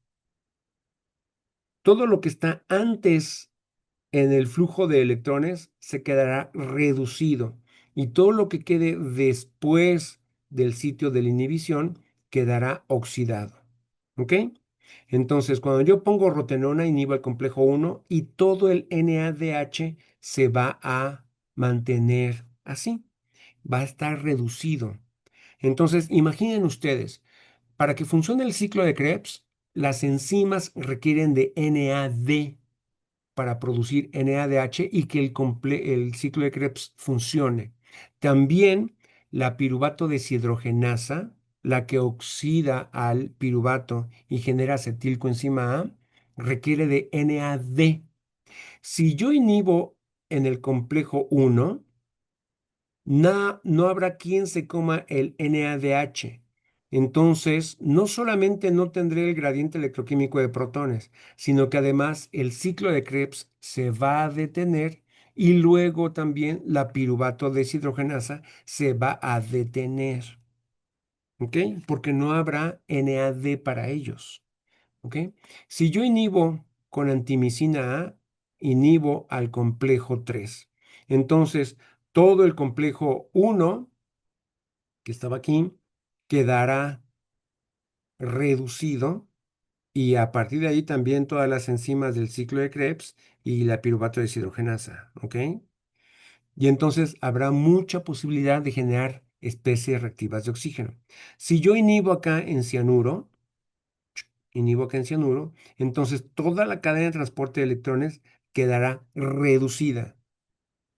todo lo que está antes en el flujo de electrones se quedará reducido y todo lo que quede después del sitio de la inhibición quedará oxidado. ¿Ok? Entonces, cuando yo pongo rotenona, inhibo el complejo 1 y todo el NADH se va a mantener así, va a estar reducido. Entonces, imaginen ustedes, para que funcione el ciclo de Krebs, las enzimas requieren de NAD para producir NADH y que el ciclo de Krebs funcione. También la piruvato deshidrogenasa, la que oxida al piruvato y genera acetilcoenzima A, requiere de NAD. Si yo inhibo en el complejo 1, no habrá quien se coma el NADH. Entonces, no solamente no tendré el gradiente electroquímico de protones, sino que además el ciclo de Krebs se va a detener y luego también la piruvato deshidrogenasa se va a detener, ¿ok? Porque no habrá NAD para ellos, ¿ok? Si yo inhibo con antimicina A, inhibo al complejo 3. Entonces, todo el complejo 1 que estaba aquí quedará reducido y a partir de ahí también todas las enzimas del ciclo de Krebs y la piruvato deshidrogenasa, ¿ok? Y entonces habrá mucha posibilidad de generar especies reactivas de oxígeno. Si yo inhibo acá en cianuro, entonces toda la cadena de transporte de electrones quedará reducida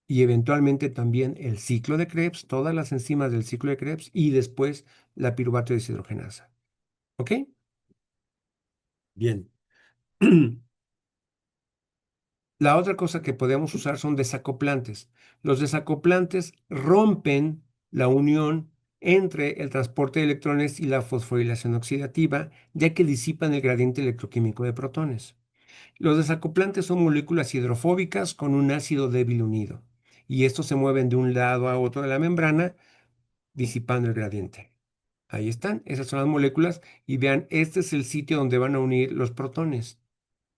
y eventualmente también el ciclo de Krebs, todas las enzimas del ciclo de Krebs y después la piruvato deshidrogenasa. ¿Ok? Bien. La otra cosa que podemos usar son desacoplantes. Los desacoplantes rompen la unión entre el transporte de electrones y la fosforilación oxidativa, ya que disipan el gradiente electroquímico de protones. Los desacoplantes son moléculas hidrofóbicas con un ácido débil unido, y estos se mueven de un lado a otro de la membrana, disipando el gradiente. Ahí están, esas son las moléculas, y vean, este es el sitio donde van a unir los protones.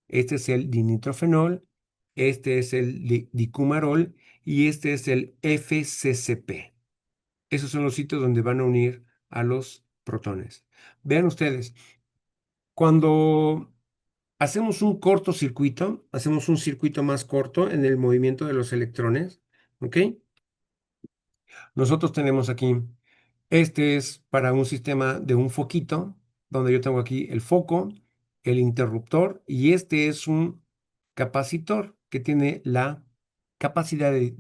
Este es el dinitrofenol, este es el dicumarol y este es el FCCP. Esos son los sitios donde van a unir a los protones. Vean ustedes, cuando hacemos un cortocircuito, hacemos un circuito más corto en el movimiento de los electrones, ¿ok? Nosotros tenemos aquí, este es para un sistema de un foquito, donde yo tengo aquí el foco, el interruptor, y este es un capacitor que tiene la capacidad de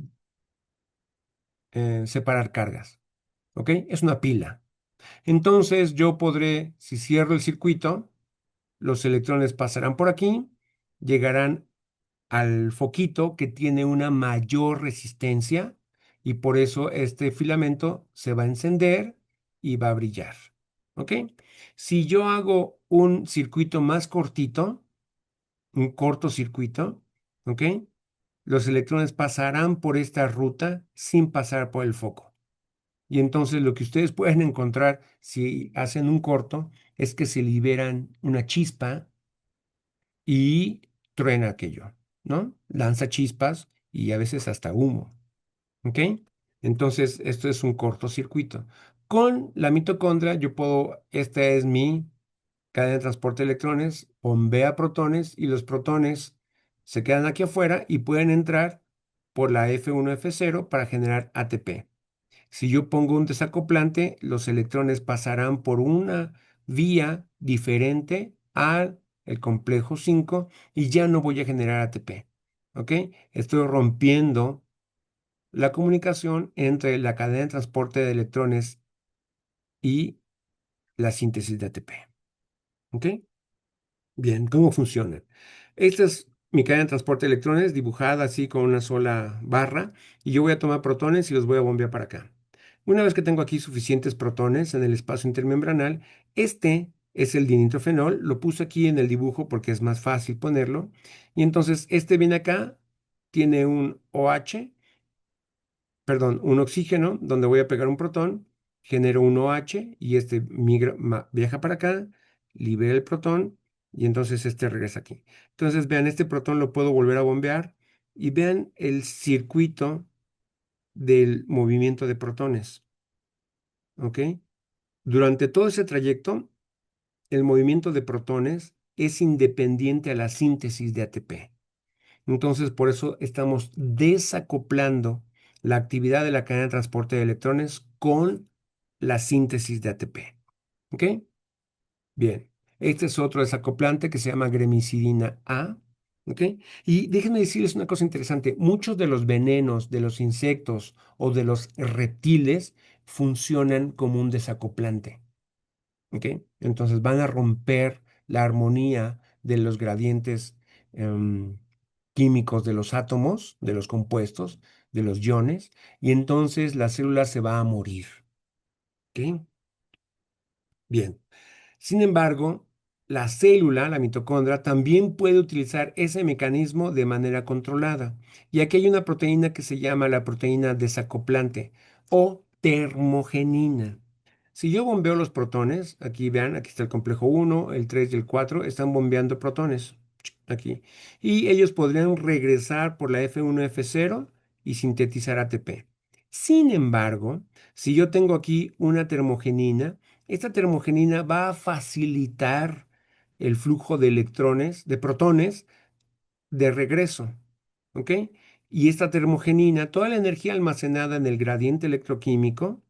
separar cargas, ¿ok? Es una pila. Entonces yo podré, si cierro el circuito, los electrones pasarán por aquí, llegarán al foquito que tiene una mayor resistencia y por eso este filamento se va a encender y va a brillar. ¿Ok? Si yo hago un circuito más cortito, un cortocircuito, ¿ok? Los electrones pasarán por esta ruta sin pasar por el foco. Y entonces lo que ustedes pueden encontrar si hacen un corto es que se liberan una chispa y truena aquello. ¿no? Lanza chispas y a veces hasta humo, ¿ok? Entonces, esto es un cortocircuito. Con la mitocondria, yo puedo, esta es mi cadena de transporte de electrones, bombea protones y los protones se quedan aquí afuera y pueden entrar por la F1F0 para generar ATP. Si yo pongo un desacoplante, los electrones pasarán por una vía diferente al el complejo 5 y ya no voy a generar ATP. ¿Ok? Estoy rompiendo la comunicación entre la cadena de transporte de electrones y la síntesis de ATP. ¿Ok? Bien, ¿cómo funciona? Esta es mi cadena de transporte de electrones dibujada así con una sola barra y yo voy a tomar protones y los voy a bombear para acá. Una vez que tengo aquí suficientes protones en el espacio intermembranal, este es el dinitrofenol, lo puse aquí en el dibujo porque es más fácil ponerlo, y entonces este viene acá, tiene un OH, perdón, un oxígeno donde voy a pegar un protón, genero un OH y este viaja para acá, libera el protón y entonces este regresa aquí. Entonces vean, este protón lo puedo volver a bombear y vean el circuito del movimiento de protones, ¿ok? Durante todo ese trayecto, el movimiento de protones es independiente a la síntesis de ATP. Entonces, por eso estamos desacoplando la actividad de la cadena de transporte de electrones con la síntesis de ATP. ¿Ok? Bien. Este es otro desacoplante que se llama gremicidina A. ¿Ok? Y déjenme decirles una cosa interesante. Muchos de los venenos de los insectos o de los reptiles funcionan como un desacoplante. ¿Ok? Entonces van a romper la armonía de los gradientes em, químicos de los átomos, de los compuestos, de los iones, y entonces la célula se va a morir. ¿Ok? Bien. Sin embargo, la célula, la mitocondria, también puede utilizar ese mecanismo de manera controlada. Y aquí hay una proteína que se llama la proteína desacoplante o termogenina. Si yo bombeo los protones, aquí vean, aquí está el complejo 1, el 3 y el 4, están bombeando protones. Aquí. Y ellos podrían regresar por la F1F0 y sintetizar ATP. Sin embargo, si yo tengo aquí una termogenina, esta termogenina va a facilitar el flujo de electrones, de protones, de regreso. ¿Ok? Y esta termogenina, toda la energía almacenada en el gradiente electroquímico,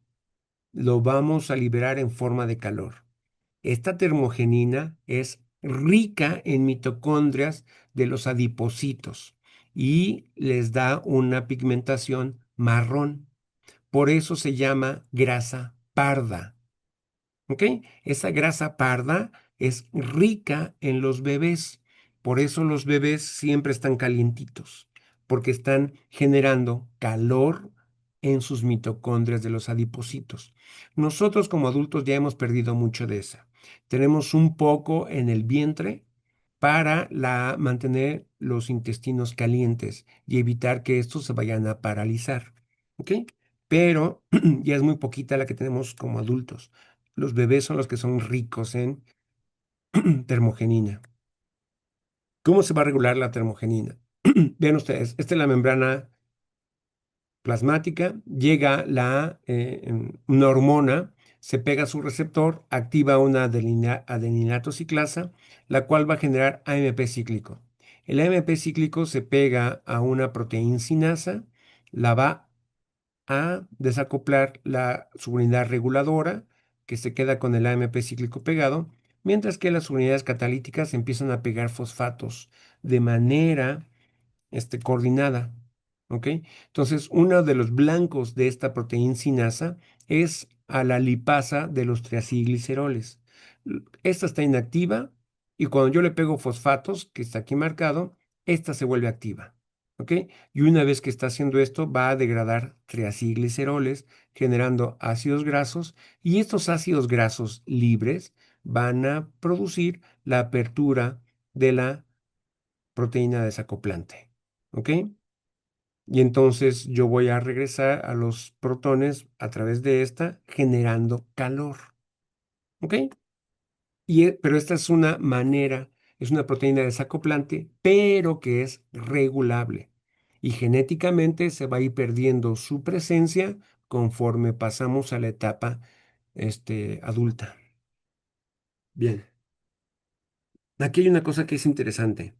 lo vamos a liberar en forma de calor. Esta termogenina es rica en mitocondrias de los adipocitos y les da una pigmentación marrón. Por eso se llama grasa parda. ¿Ok? Esa grasa parda es rica en los bebés. Por eso los bebés siempre están calientitos, porque están generando calor en sus mitocondrias de los adipocitos. Nosotros como adultos ya hemos perdido mucho de esa. Tenemos un poco en el vientre para mantener los intestinos calientes y evitar que estos se vayan a paralizar. ¿Ok? Pero ya es muy poquita la que tenemos como adultos. Los bebés son los que son ricos en termogenina. ¿Cómo se va a regular la termogenina? Vean ustedes, esta es la membrana plasmática, llega una hormona, se pega a su receptor, activa una adeninato ciclasa, la cual va a generar AMP cíclico. El AMP cíclico se pega a una proteína sinasa, la va a desacoplar la subunidad reguladora, que se queda con el AMP cíclico pegado, mientras que las unidades catalíticas empiezan a pegar fosfatos de manera coordinada. ¿Ok? Entonces, uno de los blancos de esta proteína sinasa es a la lipasa de los triacilgliceroles. Esta está inactiva y cuando yo le pego fosfatos, que está aquí marcado, esta se vuelve activa. ¿Ok? Y una vez que está haciendo esto, va a degradar triacilgliceroles, generando ácidos grasos, y estos ácidos grasos libres van a producir la apertura de la proteína desacoplante. ¿Ok? Y entonces yo voy a regresar a los protones a través de esta generando calor. ¿Ok? Pero esta es una manera es una proteína desacoplante, pero que es regulable. Y genéticamente se va a ir perdiendo su presencia conforme pasamos a la etapa adulta. Bien, aquí hay una cosa que es interesante.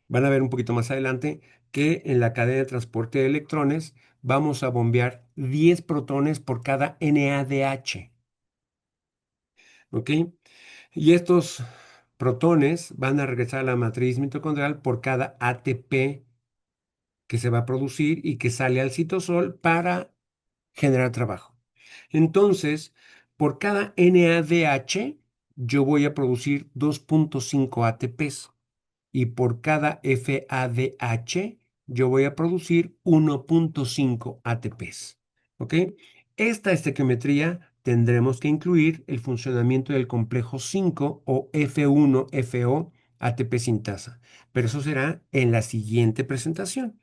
Van a ver un poquito más adelante que en la cadena de transporte de electrones vamos a bombear 10 protones por cada NADH. ¿Ok? Y estos protones van a regresar a la matriz mitocondrial por cada ATP que se va a producir y que sale al citosol para generar trabajo. Entonces, por cada NADH, yo voy a producir 2.5 ATPs y por cada FADH, yo voy a producir 1.5 ATPs. ¿Ok? Esta estequiometría tendremos que incluir el funcionamiento del complejo 5 o F1-FO ATP sintasa, pero eso será en la siguiente presentación.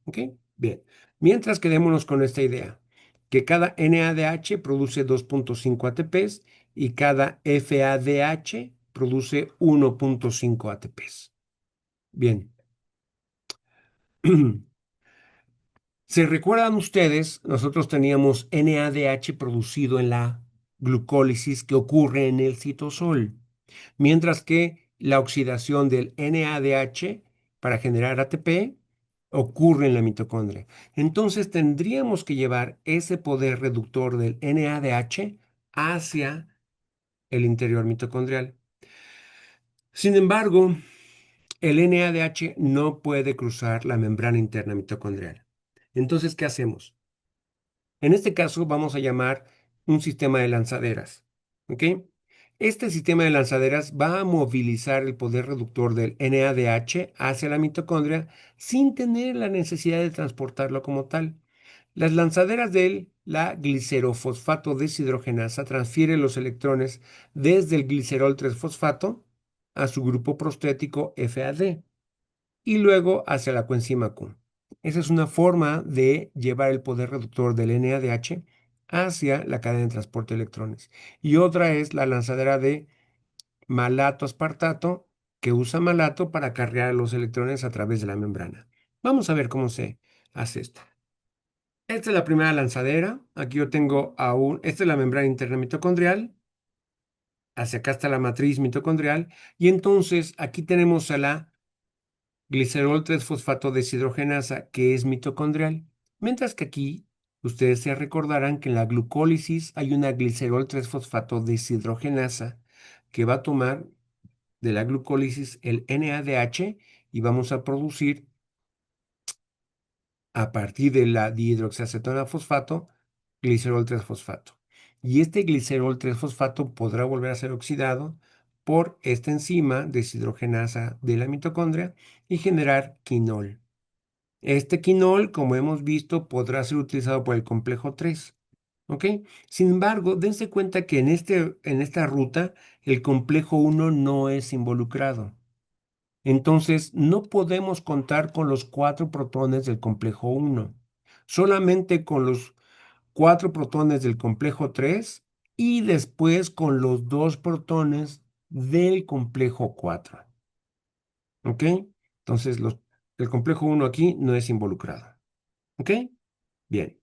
¿Ok? Bien. Mientras quedémonos con esta idea, que cada NADH produce 2.5 ATPs y cada FADH produce 1.5 ATPs. Bien. ¿Se recuerdan ustedes? Nosotros teníamos NADH producido en la glucólisis que ocurre en el citosol, mientras que la oxidación del NADH para generar ATP ocurre en la mitocondria. Entonces tendríamos que llevar ese poder reductor del NADH hacia el interior mitocondrial. Sin embargo, el NADH no puede cruzar la membrana interna mitocondrial. Entonces, ¿qué hacemos? En este caso vamos a llamar un sistema de lanzaderas. ¿Ok? Este sistema de lanzaderas va a movilizar el poder reductor del NADH hacia la mitocondria sin tener la necesidad de transportarlo como tal. Las lanzaderas de la glicerofosfato deshidrogenasa transfieren los electrones desde el glicerol 3-fosfato a su grupo prostético FAD y luego hacia la coenzima Q. Esa es una forma de llevar el poder reductor del NADH hacia la cadena de transporte de electrones. Y otra es la lanzadera de malato aspartato, que usa malato para cargar los electrones a través de la membrana. Vamos a ver cómo se hace esto. Esta es la primera lanzadera. Aquí yo tengo esta es la membrana interna mitocondrial. Hacia acá está la matriz mitocondrial. Y entonces aquí tenemos a la glicerol 3-fosfato deshidrogenasa, que es mitocondrial. Mientras que aquí, ustedes se recordarán que en la glucólisis hay una glicerol 3-fosfato deshidrogenasa que va a tomar de la glucólisis el NADH y vamos a producir a partir de la dihidroxiacetona fosfato, glicerol 3-fosfato. Y este glicerol 3-fosfato podrá volver a ser oxidado por esta enzima deshidrogenasa de la mitocondria y generar quinol. Este quinol, como hemos visto, podrá ser utilizado por el complejo 3. ¿Ok? Sin embargo, dense cuenta que en esta ruta el complejo 1 no es involucrado. Entonces, no podemos contar con los 4 protones del complejo 1, solamente con los 4 protones del complejo 3 y después con los 2 protones del complejo 4. ¿Ok? Entonces, el complejo 1 aquí no es involucrado. ¿Ok? Bien.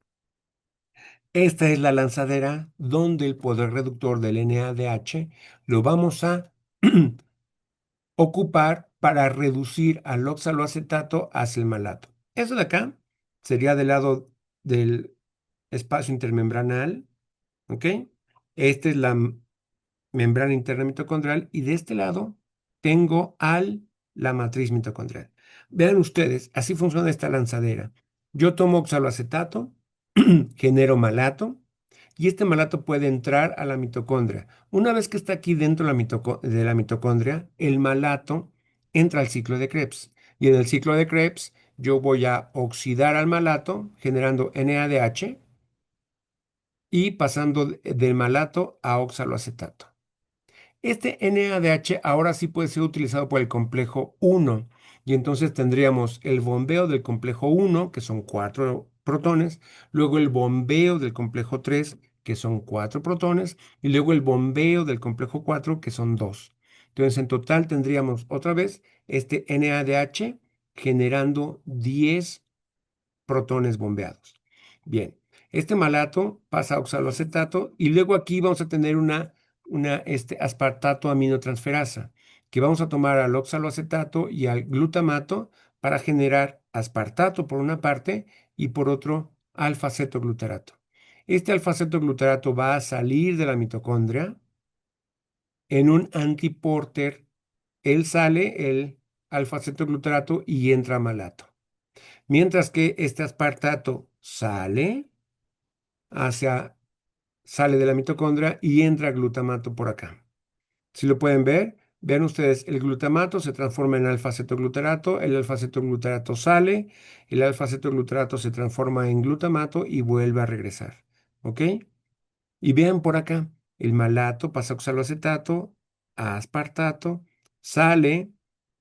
Esta es la lanzadera donde el poder reductor del NADH lo vamos a ocupar para reducir al oxaloacetato hacia el malato. Eso de acá sería del lado del espacio intermembranal, ¿ok? Esta es la membrana interna mitocondrial y de este lado tengo la matriz mitocondrial. Vean ustedes, así funciona esta lanzadera. Yo tomo oxaloacetato, genero malato y este malato puede entrar a la mitocondria. Una vez que está aquí dentro de la mitocondria, el malato entra al ciclo de Krebs. Y en el ciclo de Krebs yo voy a oxidar al malato generando NADH y pasando del malato a oxaloacetato. Este NADH ahora sí puede ser utilizado por el complejo 1 y entonces tendríamos el bombeo del complejo 1, que son 4 protones, luego el bombeo del complejo 3, que son 4 protones, y luego el bombeo del complejo 4, que son 2. Entonces, en total tendríamos otra vez este NADH generando 10 protones bombeados. Bien, este malato pasa a oxaloacetato y luego aquí vamos a tener una aspartato aminotransferasa, que vamos a tomar al oxaloacetato y al glutamato para generar aspartato por una parte y por otro alfa-cetoglutarato. Este alfa-cetoglutarato va a salir de la mitocondria en un antiporter. Él sale el alfa-cetoglutarato y entra malato. Mientras que este aspartato hacia, sale de la mitocondria y entra glutamato por acá. Si lo pueden ver, vean ustedes, el glutamato se transforma en alfa-cetoglutarato, el alfa-cetoglutarato sale, el alfa-cetoglutarato se transforma en glutamato y vuelve a regresar. ¿Ok? Y vean por acá, el malato pasa a oxaloacetato a aspartato, sale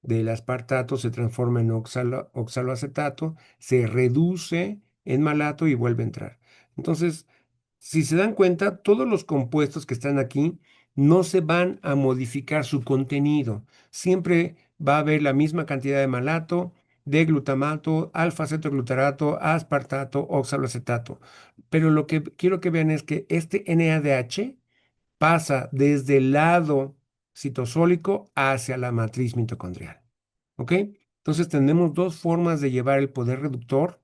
del aspartato, se transforma en oxaloacetato, se reduce en malato y vuelve a entrar. Entonces, si se dan cuenta, todos los compuestos que están aquí no se van a modificar su contenido. Siempre va a haber la misma cantidad de malato, de glutamato, alfa-cetoglutarato, aspartato, oxaloacetato. Pero lo que quiero que vean es que este NADH pasa desde el lado citosólico hacia la matriz mitocondrial. ¿Ok? Entonces tenemos dos formas de llevar el poder reductor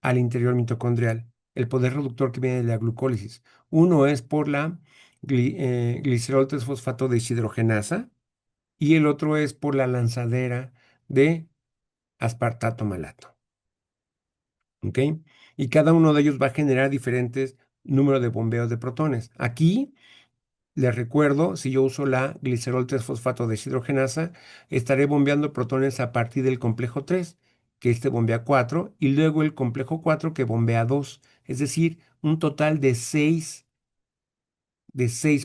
al interior mitocondrial. El poder reductor que viene de la glucólisis. Uno es por la glicerol 3-fosfato deshidrogenasa y el otro es por la lanzadera de aspartato malato. ¿Ok? Y cada uno de ellos va a generar diferentes números de bombeos de protones. Aquí les recuerdo, si yo uso la glicerol 3-fosfato deshidrogenasa, estaré bombeando protones a partir del complejo 3, que este bombea 4, y luego el complejo 4 que bombea 2, es decir, un total de seis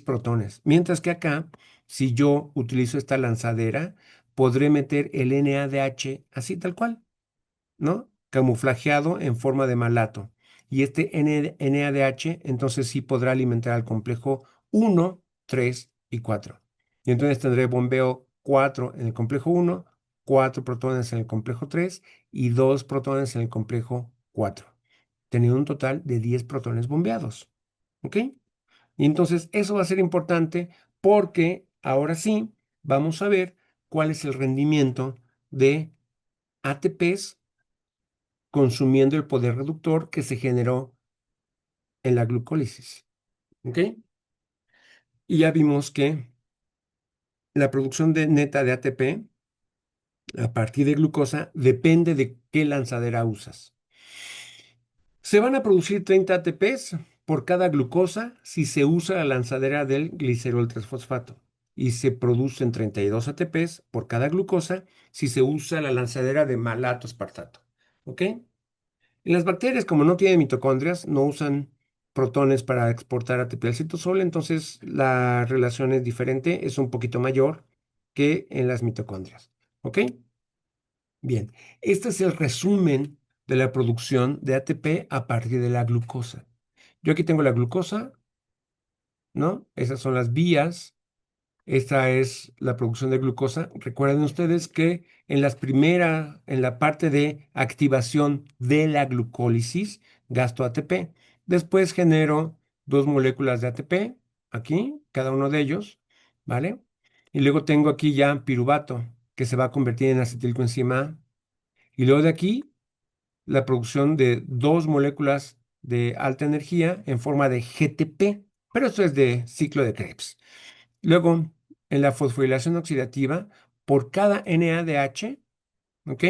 protones. Mientras que acá, si yo utilizo esta lanzadera, podré meter el NADH así tal cual, ¿no? Camuflajeado en forma de malato. Y este NADH entonces sí podrá alimentar al complejo 1, 3 y 4. Y entonces tendré bombeo 4 en el complejo 1, 4 protones en el complejo 3 y 2 protones en el complejo 4, teniendo un total de 10 protones bombeados. ¿Ok? Y entonces eso va a ser importante porque ahora sí vamos a ver cuál es el rendimiento de ATPs consumiendo el poder reductor que se generó en la glucólisis. ¿Ok? Y ya vimos que la producción neta de ATP a partir de glucosa depende de qué lanzadera usas. Se van a producir 30 ATPs por cada glucosa si se usa la lanzadera del glicerol 3-fosfato y se producen 32 ATPs por cada glucosa si se usa la lanzadera de malato aspartato. ¿Ok? En las bacterias, como no tienen mitocondrias, no usan protones para exportar ATP al citosol, entonces la relación es diferente, es un poquito mayor que en las mitocondrias. ¿Ok? Bien, este es el resumen de la producción de ATP a partir de la glucosa. Yo aquí tengo la glucosa, ¿no? Esas son las vías. Esta es la producción de glucosa. Recuerden ustedes que en la parte de activación de la glucólisis, gasto ATP. Después genero dos moléculas de ATP, aquí, cada uno de ellos, ¿vale? Y luego tengo aquí ya piruvato, que se va a convertir en acetilcoenzima A. Y luego de aquí, la producción de dos moléculas de alta energía en forma de GTP, pero esto es de ciclo de Krebs. Luego, en la fosforilación oxidativa, por cada NADH, ¿ok?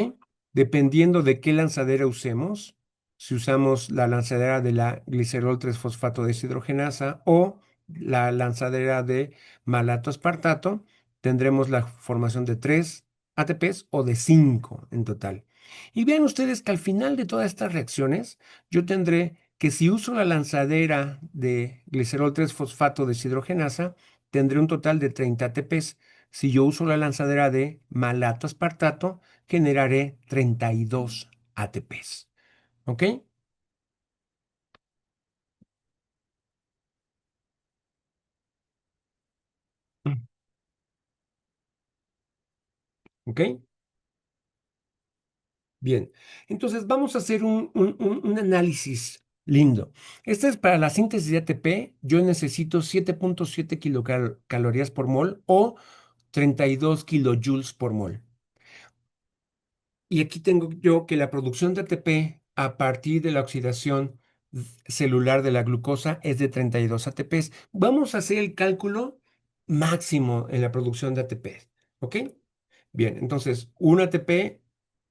Dependiendo de qué lanzadera usemos, si usamos la lanzadera de la glicerol 3-fosfato deshidrogenasa o la lanzadera de malato aspartato, tendremos la formación de 3 ATPs o de 5 en total. Y vean ustedes que al final de todas estas reacciones, yo tendré que si uso la lanzadera de glicerol 3-fosfato deshidrogenasa, tendré un total de 30 ATPs. Si yo uso la lanzadera de malato aspartato, generaré 32 ATPs. ¿Ok? ¿Ok? Bien. Entonces vamos a hacer un análisis lindo. Este es para la síntesis de ATP. Yo necesito 7.7 kilocalorías por mol o 32 kilojoules por mol. Y aquí tengo yo que la producción de ATP a partir de la oxidación celular de la glucosa es de 32 ATPs. Vamos a hacer el cálculo máximo en la producción de ATP. ¿Ok? Bien, entonces, un ATP,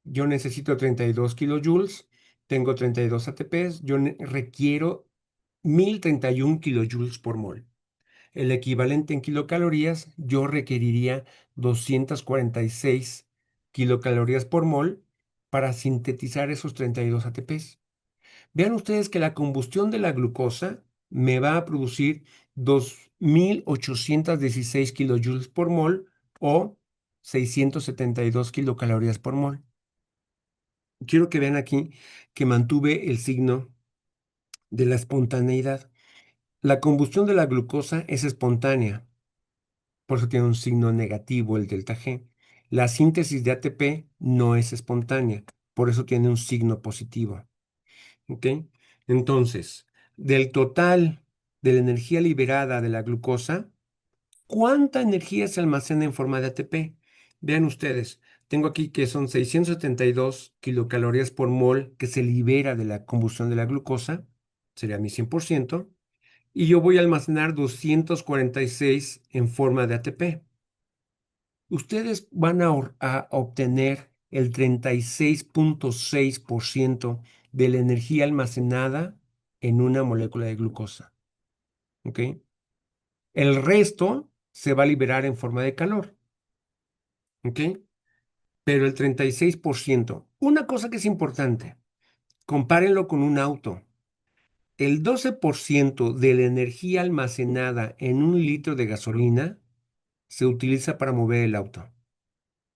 yo necesito 32 kilojoules, tengo 32 ATPs, yo requiero 1031 kilojoules por mol. El equivalente en kilocalorías, yo requeriría 246 kilocalorías por mol para sintetizar esos 32 ATPs. Vean ustedes que la combustión de la glucosa me va a producir 2816 kilojoules por mol o 672 kilocalorías por mol. Quiero que vean aquí que mantuve el signo de la espontaneidad. La combustión de la glucosa es espontánea, por eso tiene un signo negativo el delta G. La síntesis de ATP no es espontánea, por eso tiene un signo positivo. ¿Ok? Entonces, del total de la energía liberada de la glucosa, ¿cuánta energía se almacena en forma de ATP? Vean ustedes, tengo aquí que son 672 kilocalorías por mol que se libera de la combustión de la glucosa, sería mi 100%, y yo voy a almacenar 246 en forma de ATP. Ustedes van a obtener el 36.6% de la energía almacenada en una molécula de glucosa. ¿Ok? El resto se va a liberar en forma de calor. ¿Ok? Pero el 36%. Una cosa que es importante, compárenlo con un auto. El 12% de la energía almacenada en un litro de gasolina se utiliza para mover el auto.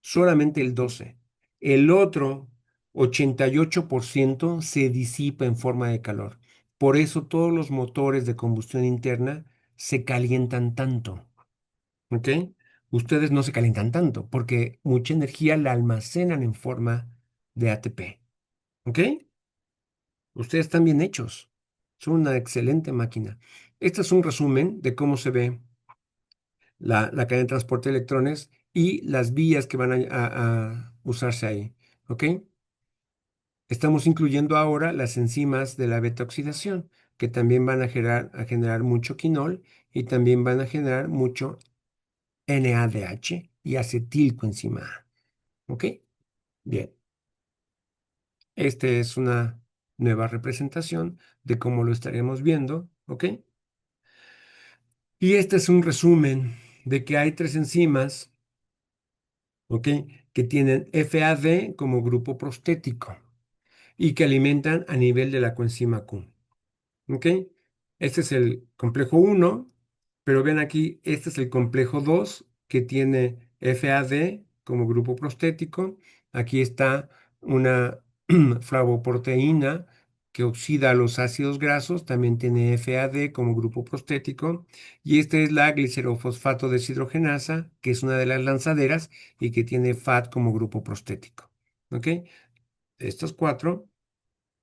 Solamente el 12%. El otro 88% se disipa en forma de calor. Por eso todos los motores de combustión interna se calientan tanto. ¿Ok? Ustedes no se calientan tanto porque mucha energía la almacenan en forma de ATP. ¿Ok? Ustedes están bien hechos. Son una excelente máquina. Este es un resumen de cómo se ve la cadena de transporte de electrones y las vías que van a usarse ahí. ¿Ok? Estamos incluyendo ahora las enzimas de la beta oxidación, que también van a generar mucho quinol y también van a generar mucho NADH y acetilcoenzima A. ¿Ok? Bien, esta es una nueva representación de cómo lo estaremos viendo. ¿Ok? Y este es un resumen de que hay tres enzimas, ¿ok? Que tienen FAD como grupo prostético y que alimentan a nivel de la coenzima Q. ¿Ok? Este es el complejo 1, pero ven aquí, este es el complejo 2 que tiene FAD como grupo prostético. Aquí está una flavoproteína que oxida los ácidos grasos, también tiene FAD como grupo prostético. Y esta es la glicerofosfato deshidrogenasa, que es una de las lanzaderas y que tiene FAD como grupo prostético. ¿Ok? Estos cuatro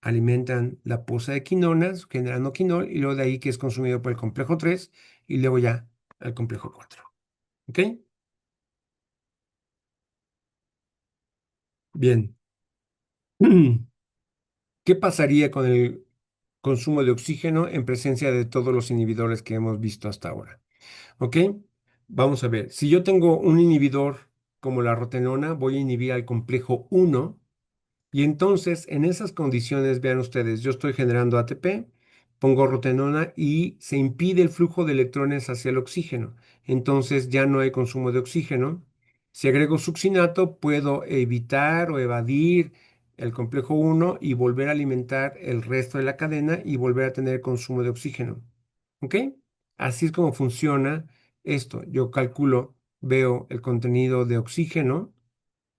alimentan la poza de quinonas, generando quinol, y luego de ahí que es consumido por el complejo 3 y luego ya al complejo 4. ¿Ok? Bien. ¿Qué pasaría con el consumo de oxígeno en presencia de todos los inhibidores que hemos visto hasta ahora? ¿Ok? Vamos a ver. Si yo tengo un inhibidor como la rotenona, voy a inhibir al complejo 1. Y entonces, en esas condiciones, vean ustedes, yo estoy generando ATP, pongo rotenona y se impide el flujo de electrones hacia el oxígeno. Entonces ya no hay consumo de oxígeno. Si agrego succinato, puedo evitar o evadir el complejo 1 y volver a alimentar el resto de la cadena y volver a tener consumo de oxígeno. ¿Ok? Así es como funciona esto. Yo calculo, veo el contenido de oxígeno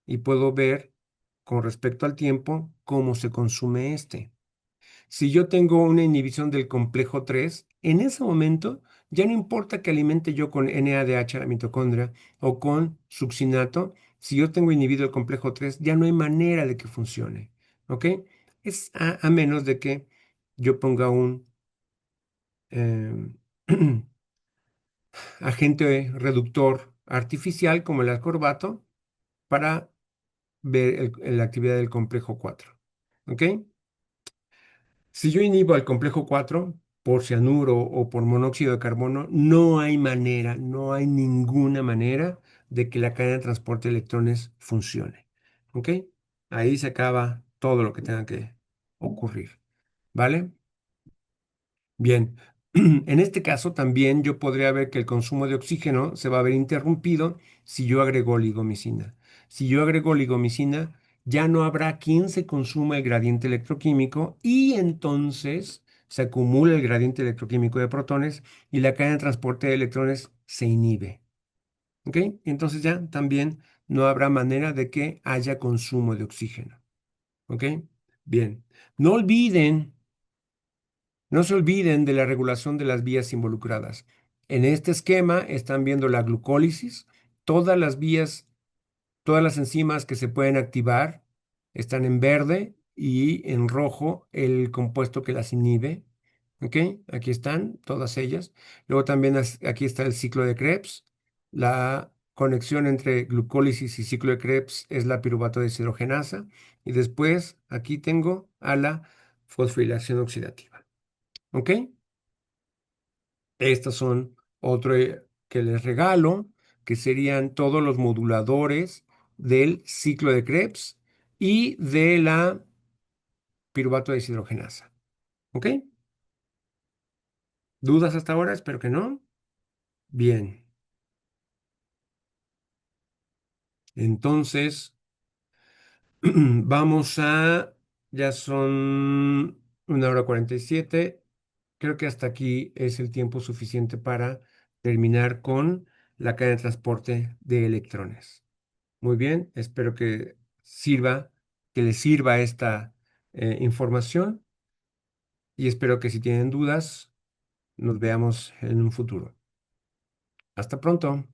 y puedo ver con respecto al tiempo cómo se consume este. Si yo tengo una inhibición del complejo 3, en ese momento ya no importa que alimente yo con NADH a la mitocondria o con succinato, Si yo tengo inhibido el complejo 3, ya no hay manera de que funcione. ¿Ok? Es a menos de que yo ponga un em, agente reductor artificial como el ascorbato para ver la actividad del complejo 4. ¿Ok? Si yo inhibo al complejo 4 por cianuro o por monóxido de carbono, no hay manera, no hay ninguna manera de que la cadena de transporte de electrones funcione. ¿Ok? Ahí se acaba todo lo que tenga que ocurrir. ¿Vale? Bien, en este caso también yo podría ver que el consumo de oxígeno se va a ver interrumpido si yo agrego oligomicina. Si yo agrego oligomicina, ya no habrá quien se consuma el gradiente electroquímico y entonces se acumula el gradiente electroquímico de protones y la cadena de transporte de electrones se inhibe. ¿Ok? Entonces ya también no habrá manera de que haya consumo de oxígeno. ¿Ok? Bien, no olviden. No se olviden de la regulación de las vías involucradas. En este esquema están viendo la glucólisis. Todas las vías, todas las enzimas que se pueden activar están en verde y en rojo el compuesto que las inhibe. ¿Ok? Aquí están todas ellas. Luego también aquí está el ciclo de Krebs. La conexión entre glucólisis y ciclo de Krebs es la piruvato deshidrogenasa. Y después aquí tengo a la fosforilación oxidativa. ¿Ok? Estos son otro que les regalo, que serían todos los moduladores del ciclo de Krebs y de la piruvato deshidrogenasa. ¿Ok? ¿Dudas hasta ahora? Espero que no. Bien. Entonces, vamos a... Ya son 1 hora 47. Creo que hasta aquí es el tiempo suficiente para terminar con la cadena de transporte de electrones. Muy bien, espero que les sirva esta información y espero que si tienen dudas, nos veamos en un futuro. Hasta pronto.